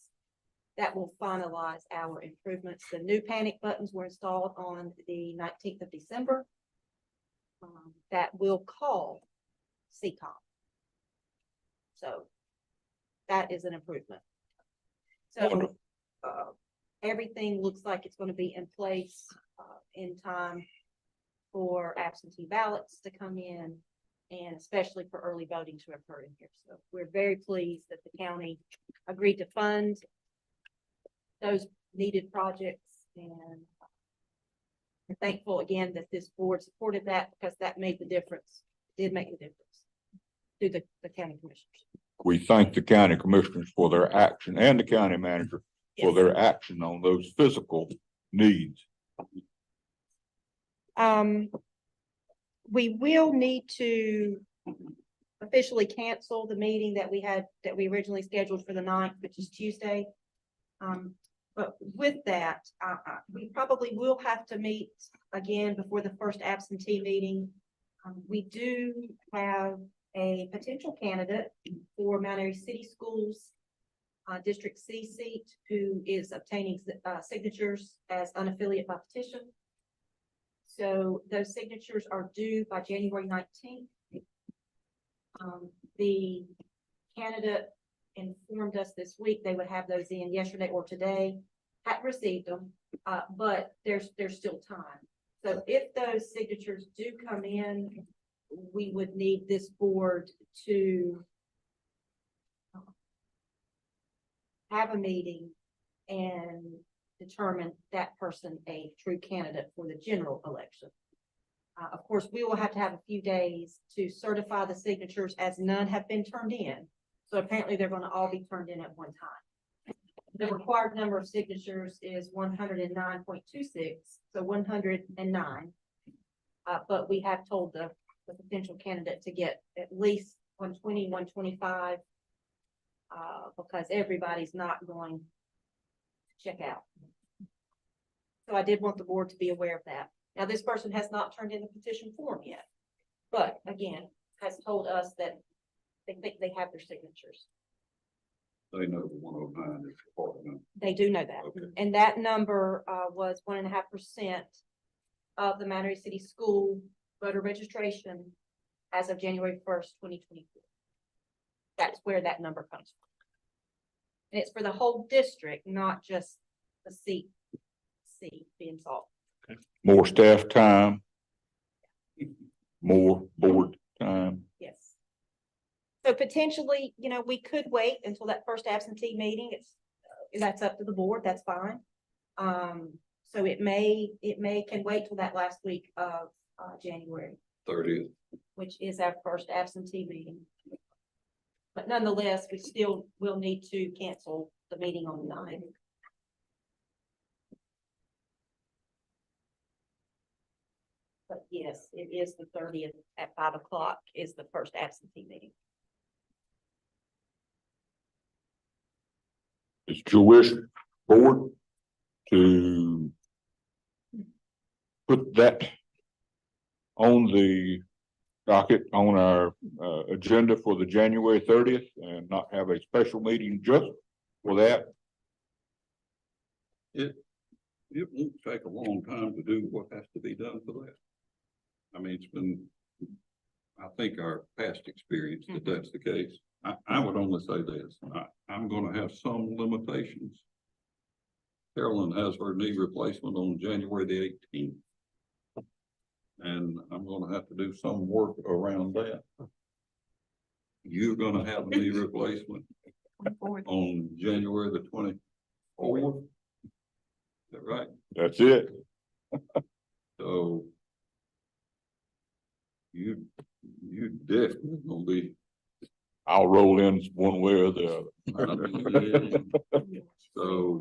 That will finalize our improvements. The new panic buttons were installed on the 19th of December. That will call CCOM. So that is an improvement. So everything looks like it's going to be in place in time for absentee ballots to come in, and especially for early voting to occur in here. So we're very pleased that the county agreed to fund those needed projects, and we're thankful again that this board supported that, because that made the difference, did make the difference to the county commissioners.
We thank the county commissioners for their action and the county manager for
Yes.
their action on those physical needs.
We will need to officially cancel the meeting that we originally scheduled for the 9th, which is Tuesday. But with that, we probably will have to meet again before the first absentee meeting. We do have a potential candidate for Mount Airy City Schools District C seat, who is obtaining signatures as unaffiliated by petition. So those signatures are due by January 19th. The candidate informed us this week they would have those in yesterday or today. Hadn't received them, but there's still time. So if those signatures do come in, we would need this board to have a meeting and determine that person a true candidate for the general election. Of course, we will have to have a few days to certify the signatures, as none have been turned in. So apparently they're going to all be turned in at one time. The required number of signatures is 109.26, so 109. But we have told the potential candidate to get at least 120, 125, because everybody's not going to check out. So I did want the board to be aware of that. Now, this person has not turned in the petition form yet, but again, has told us that they think they have their signatures.
They know the 109 is part of them.
They do know that.
Okay.
And that number was 1.5% of the Mount Airy City School voter registration as of January 1st, 2024. That's where that number comes from. And it's for the whole district, not just the seat being solved.
More staff time, more board time.
Yes. So potentially, we could wait until that first absentee meeting. That's up to the board. That's fine. So it can wait till that last week of January
30th.
which is our first absentee meeting. But nonetheless, we still will need to cancel the meeting on the 9th. But yes, it is the 30th at 5 o'clock is the first absentee meeting.
It's your wish, board, to put that on the docket on our agenda for the January 30th and not have a special meeting just for that.
It won't take a long time to do what has to be done for that. I mean, it's been, I think our past experience that that's the case. I would only say this, I'm gonna have some limitations. Carolyn has her knee replacement on January the 18th. And I'm gonna have to do some work around that. You're gonna have a knee replacement on January the 24th. Is that right?
That's it.
So You definitely gonna be.
I'll roll in one way or the other.
So.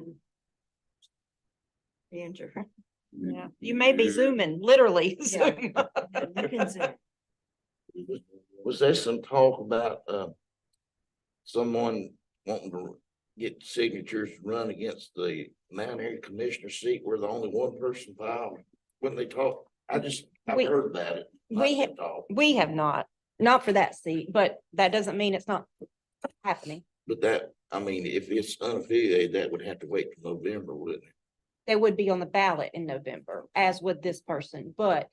Andrew.
Yeah, you may be zooming, literally
Yeah.
zoom.
You can zoom.
Was there some talk about, someone wanting to get signatures to run against the Mount Airy Commissioner seat where the only one person filed when they talk? I've
We-
heard about it.
we
Lots of talk.
We have not for that seat, but that doesn't mean it's not happening.
But that, I mean, if it's unaffiliated, that would have to wait till November, wouldn't it?
They would be on the ballot in November, as would this person, but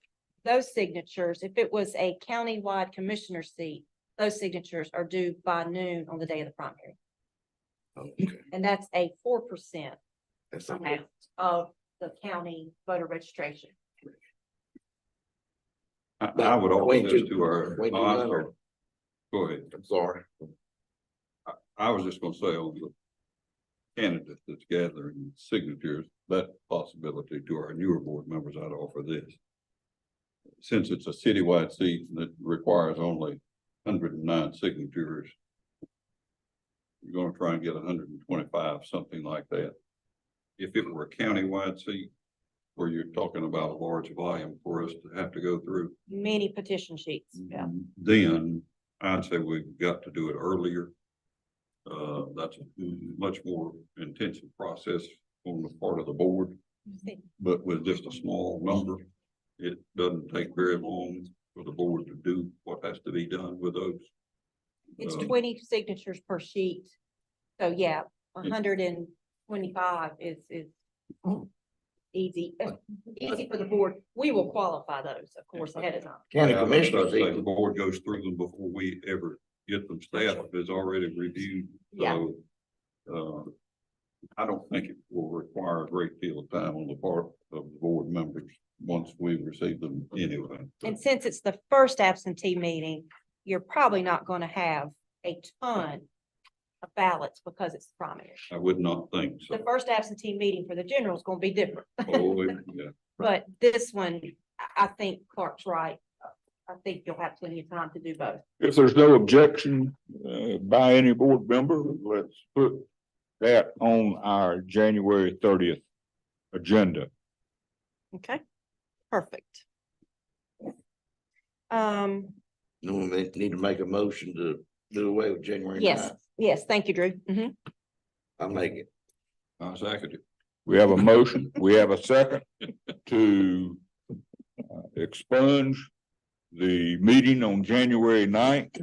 those signatures, if it was a countywide commissioner seat, those signatures are due by noon on the day of the primary.
Okay,
And that's a 4%
that's
amount of the county voter registration.
I would offer
Wait
this
till-
to our.
wait till
Oh, I'm
Monday.
sorry. Go ahead.
I'm sorry.
I was just gonna say on the candidate that's gathering signatures, that possibility to our newer board members, I'd offer this. Since it's a citywide seat that requires only 109 signatures, you're gonna try and get 125, something like that. If it were a countywide seat, where you're talking about a large volume for us to have to go through,
Many petition sheets, yeah.
then I'd say we've got to do it earlier. That's a much more intensive process on the part of the board, but with just a small number, it doesn't take very long for the board to do what has to be done with those.
It's
Um,
20 signatures per sheet. So yeah, 125 is easy, easy for the board. We will qualify those, of course, ahead of time.
County
Yeah,
commissioners,
I'd say the board goes through them before we ever get them. Staff is already reviewed,
Yeah.
so. I don't think it will require a great deal of time on the part of the board members once we receive them anyway.
And since it's the first absentee meeting, you're probably not going to have a ton of ballots because it's primary.
I would not think so.
The first absentee meeting for the general is going to be different.
Oh, yeah.
But this one, I think Clark's right. I think you'll have plenty of time to do both.
If there's no objection, by any board member, let's put that on our January 30th agenda.
Okay, perfect.
no, we need to make a motion to do away with January
Yes,
9th.
yes, thank you, Drew. Mhm.
I'll make it.
I second it.
We have a motion, we have a second to expunge the meeting on January 9th.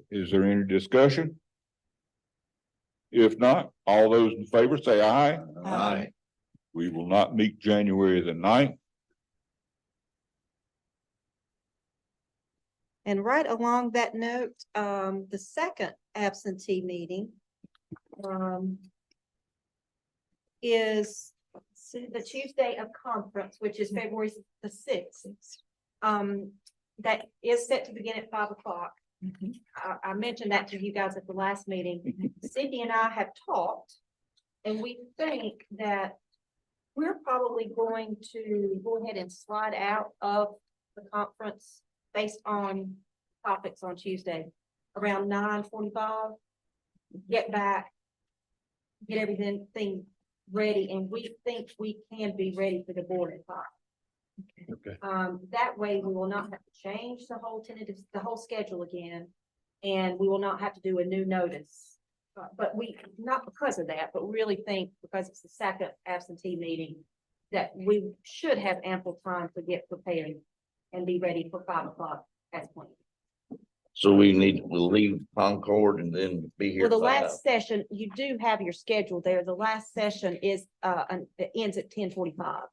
Is there any discussion? If not, all those in favor say aye.
Aye.
We will not meet January the 9th.
And right along that note, the second absentee meeting is the Tuesday of conference, which is February the 6th. That is set to begin at 5 o'clock. I mentioned that to you guys at the last meeting. Cindy and I have talked, and we think that we're probably going to go ahead and slide out of the conference based on topics on Tuesday, around 9:45. Get back, get everything ready, and we think we can be ready for the board at 5.
Okay.
That way we will not have to change the whole schedule again, and we will not have to do a new notice. But we, not because of that, but really think because it's the second absentee meeting, that we should have ample time to get prepared and be ready for 5 o'clock as planned.
So we'll leave Concord and then be here.
Well, the
5.
last session, you do have your schedule there. The last session is, it ends at 10:45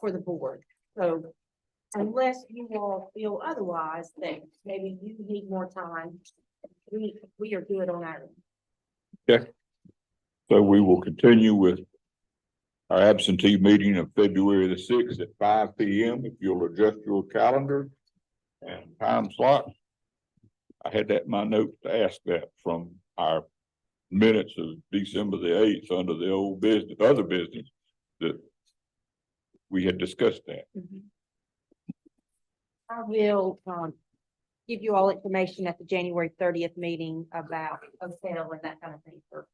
for the board. So unless you all feel otherwise, that maybe you need more time, we are good on our end.
So we will continue with our absentee meeting of February the 6th at 5 p.m. If you'll adjust your calendar and time slot. I had that in my notes to ask that from our minutes of December the 8th under the old business, other business, that we had discussed that.
I will, give you all information at the January 30th meeting about hotel and that kind of thing for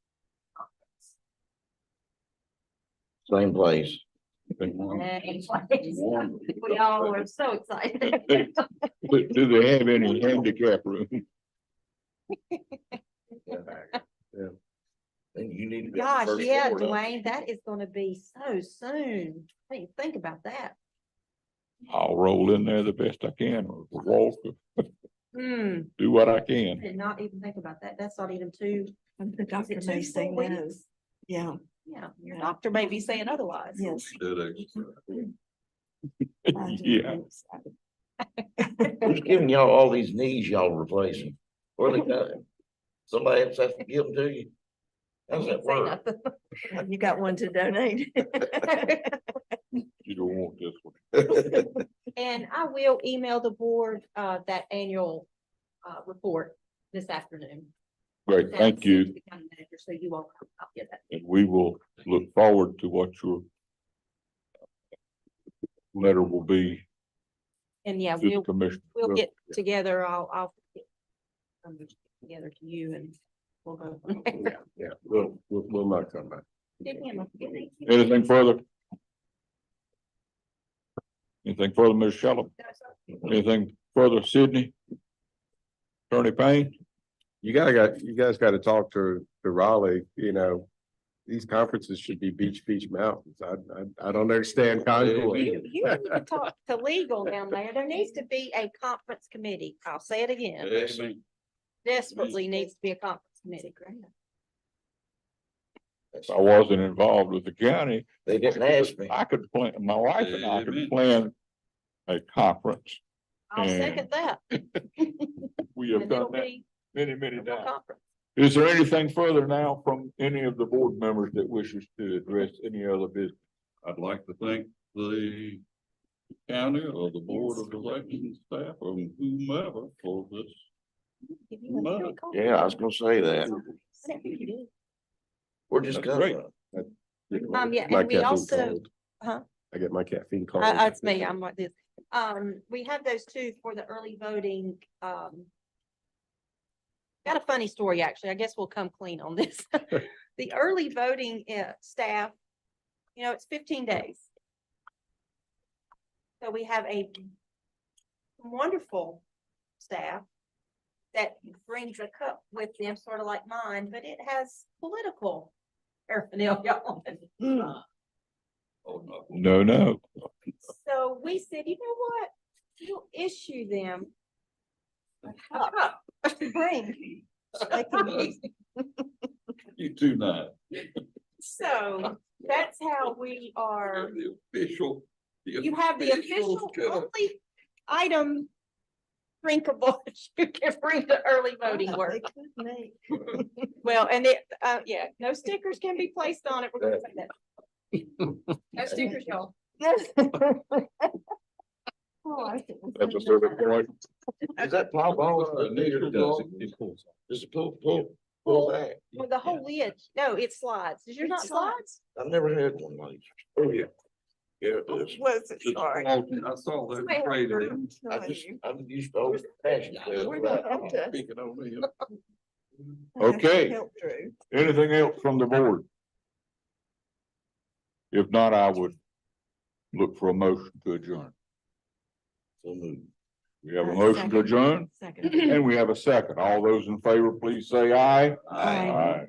conference.
Same place.
We all are so excited.
Do they have any handicap room?
And you need to be. on the
Gosh,
first
yeah,
floor, don't you?
Dwayne, that is gonna be so soon. Think about that.
I'll roll in there the best I can, or walk, or
Hmm,
do what I
I
can.
did not even think about that. That's not even two,
And the doctor
it
may
two
say
full
no.
weeks?
Yeah,
Yeah, your doctor may be saying otherwise.
yes.
Headaches.
I do
Yeah.
hope so.
Who's giving y'all all these knees y'all replacing? Where they coming? Somebody else has to give them to you? How's that
Say
work?
nothing.
You got one to donate.
You don't want this one.
And I will email the board, that annual, report this afternoon.
Great, thank you.
To the county manager, so you all have a copy of that.
And we will look forward to what your letter will be
And yeah,
to the
we'll
commission.
get together. I'll get together to you and we'll go. from there.
Yeah, we'll not come back.
Anything further? Anything further, Ms. Shelley? Anything further, Sydney? Attorney Payne?
You guys gotta talk to Raleigh, you know, these conferences should be beach, mountains. I don't understand Concord.
You need to talk to legal down there. There needs to be a conference committee. I'll say it again. Desperately needs to be a conference committee.
I wasn't involved with the county.
They didn't ask me.
I could plan, my wife and I could
Amen.
plan a conference.
I'll second that.
We have
And it'll
done that
be
many
a
times.
conference.
Is there anything further now from any of the board members that wishes to address any other business?
I'd like to thank the county or the board of elections staff or whomever for this.
Give you a free call.
Yeah, I was gonna say that.
Whatever you do.
We're just
That's great.
gonna.
Yeah,
My
and we
caffeine
also,
cold.
huh?
I get my caffeine called.
That's me, I'm like this. We have those two for the early voting, got a funny story, actually. I guess we'll come clean on this. The early voting, staff, you know, it's 15 days. So we have a wonderful staff that brings a cup with them, sort of like mine, but it has political paraphernalia on it.
Oh, no.
No.
So we said, you know what? We'll issue them a cup to bring. So they can use it.
You too nice.
So that's how we are.
The official.
You have the official
cup.
only item drinkable that you can bring to early voting work. Well, and it, yeah, no stickers can be placed on it. We're gonna say that. No stickers, y'all.
That's a certain point.
Is that pop on?
The initial does it.
Does it pull back?
Well, the whole lid, no, it slides. Does yours not slides?
I've never had one like.
Oh, yeah.
Yeah, it is.
Was it?
Just
Sorry.
walking, I saw that.
Somebody
trade
help
in.
I'm used to old fashioned.
We're gonna have to-
Speaking on me.
Okay.
Help Drew.
Anything else from the board? If not, I would look for a motion to adjourn.
So moved.
We have a motion to
Second.
adjourn
Second.
and we have a second. All those in favor, please say aye.
Aye.
Aye.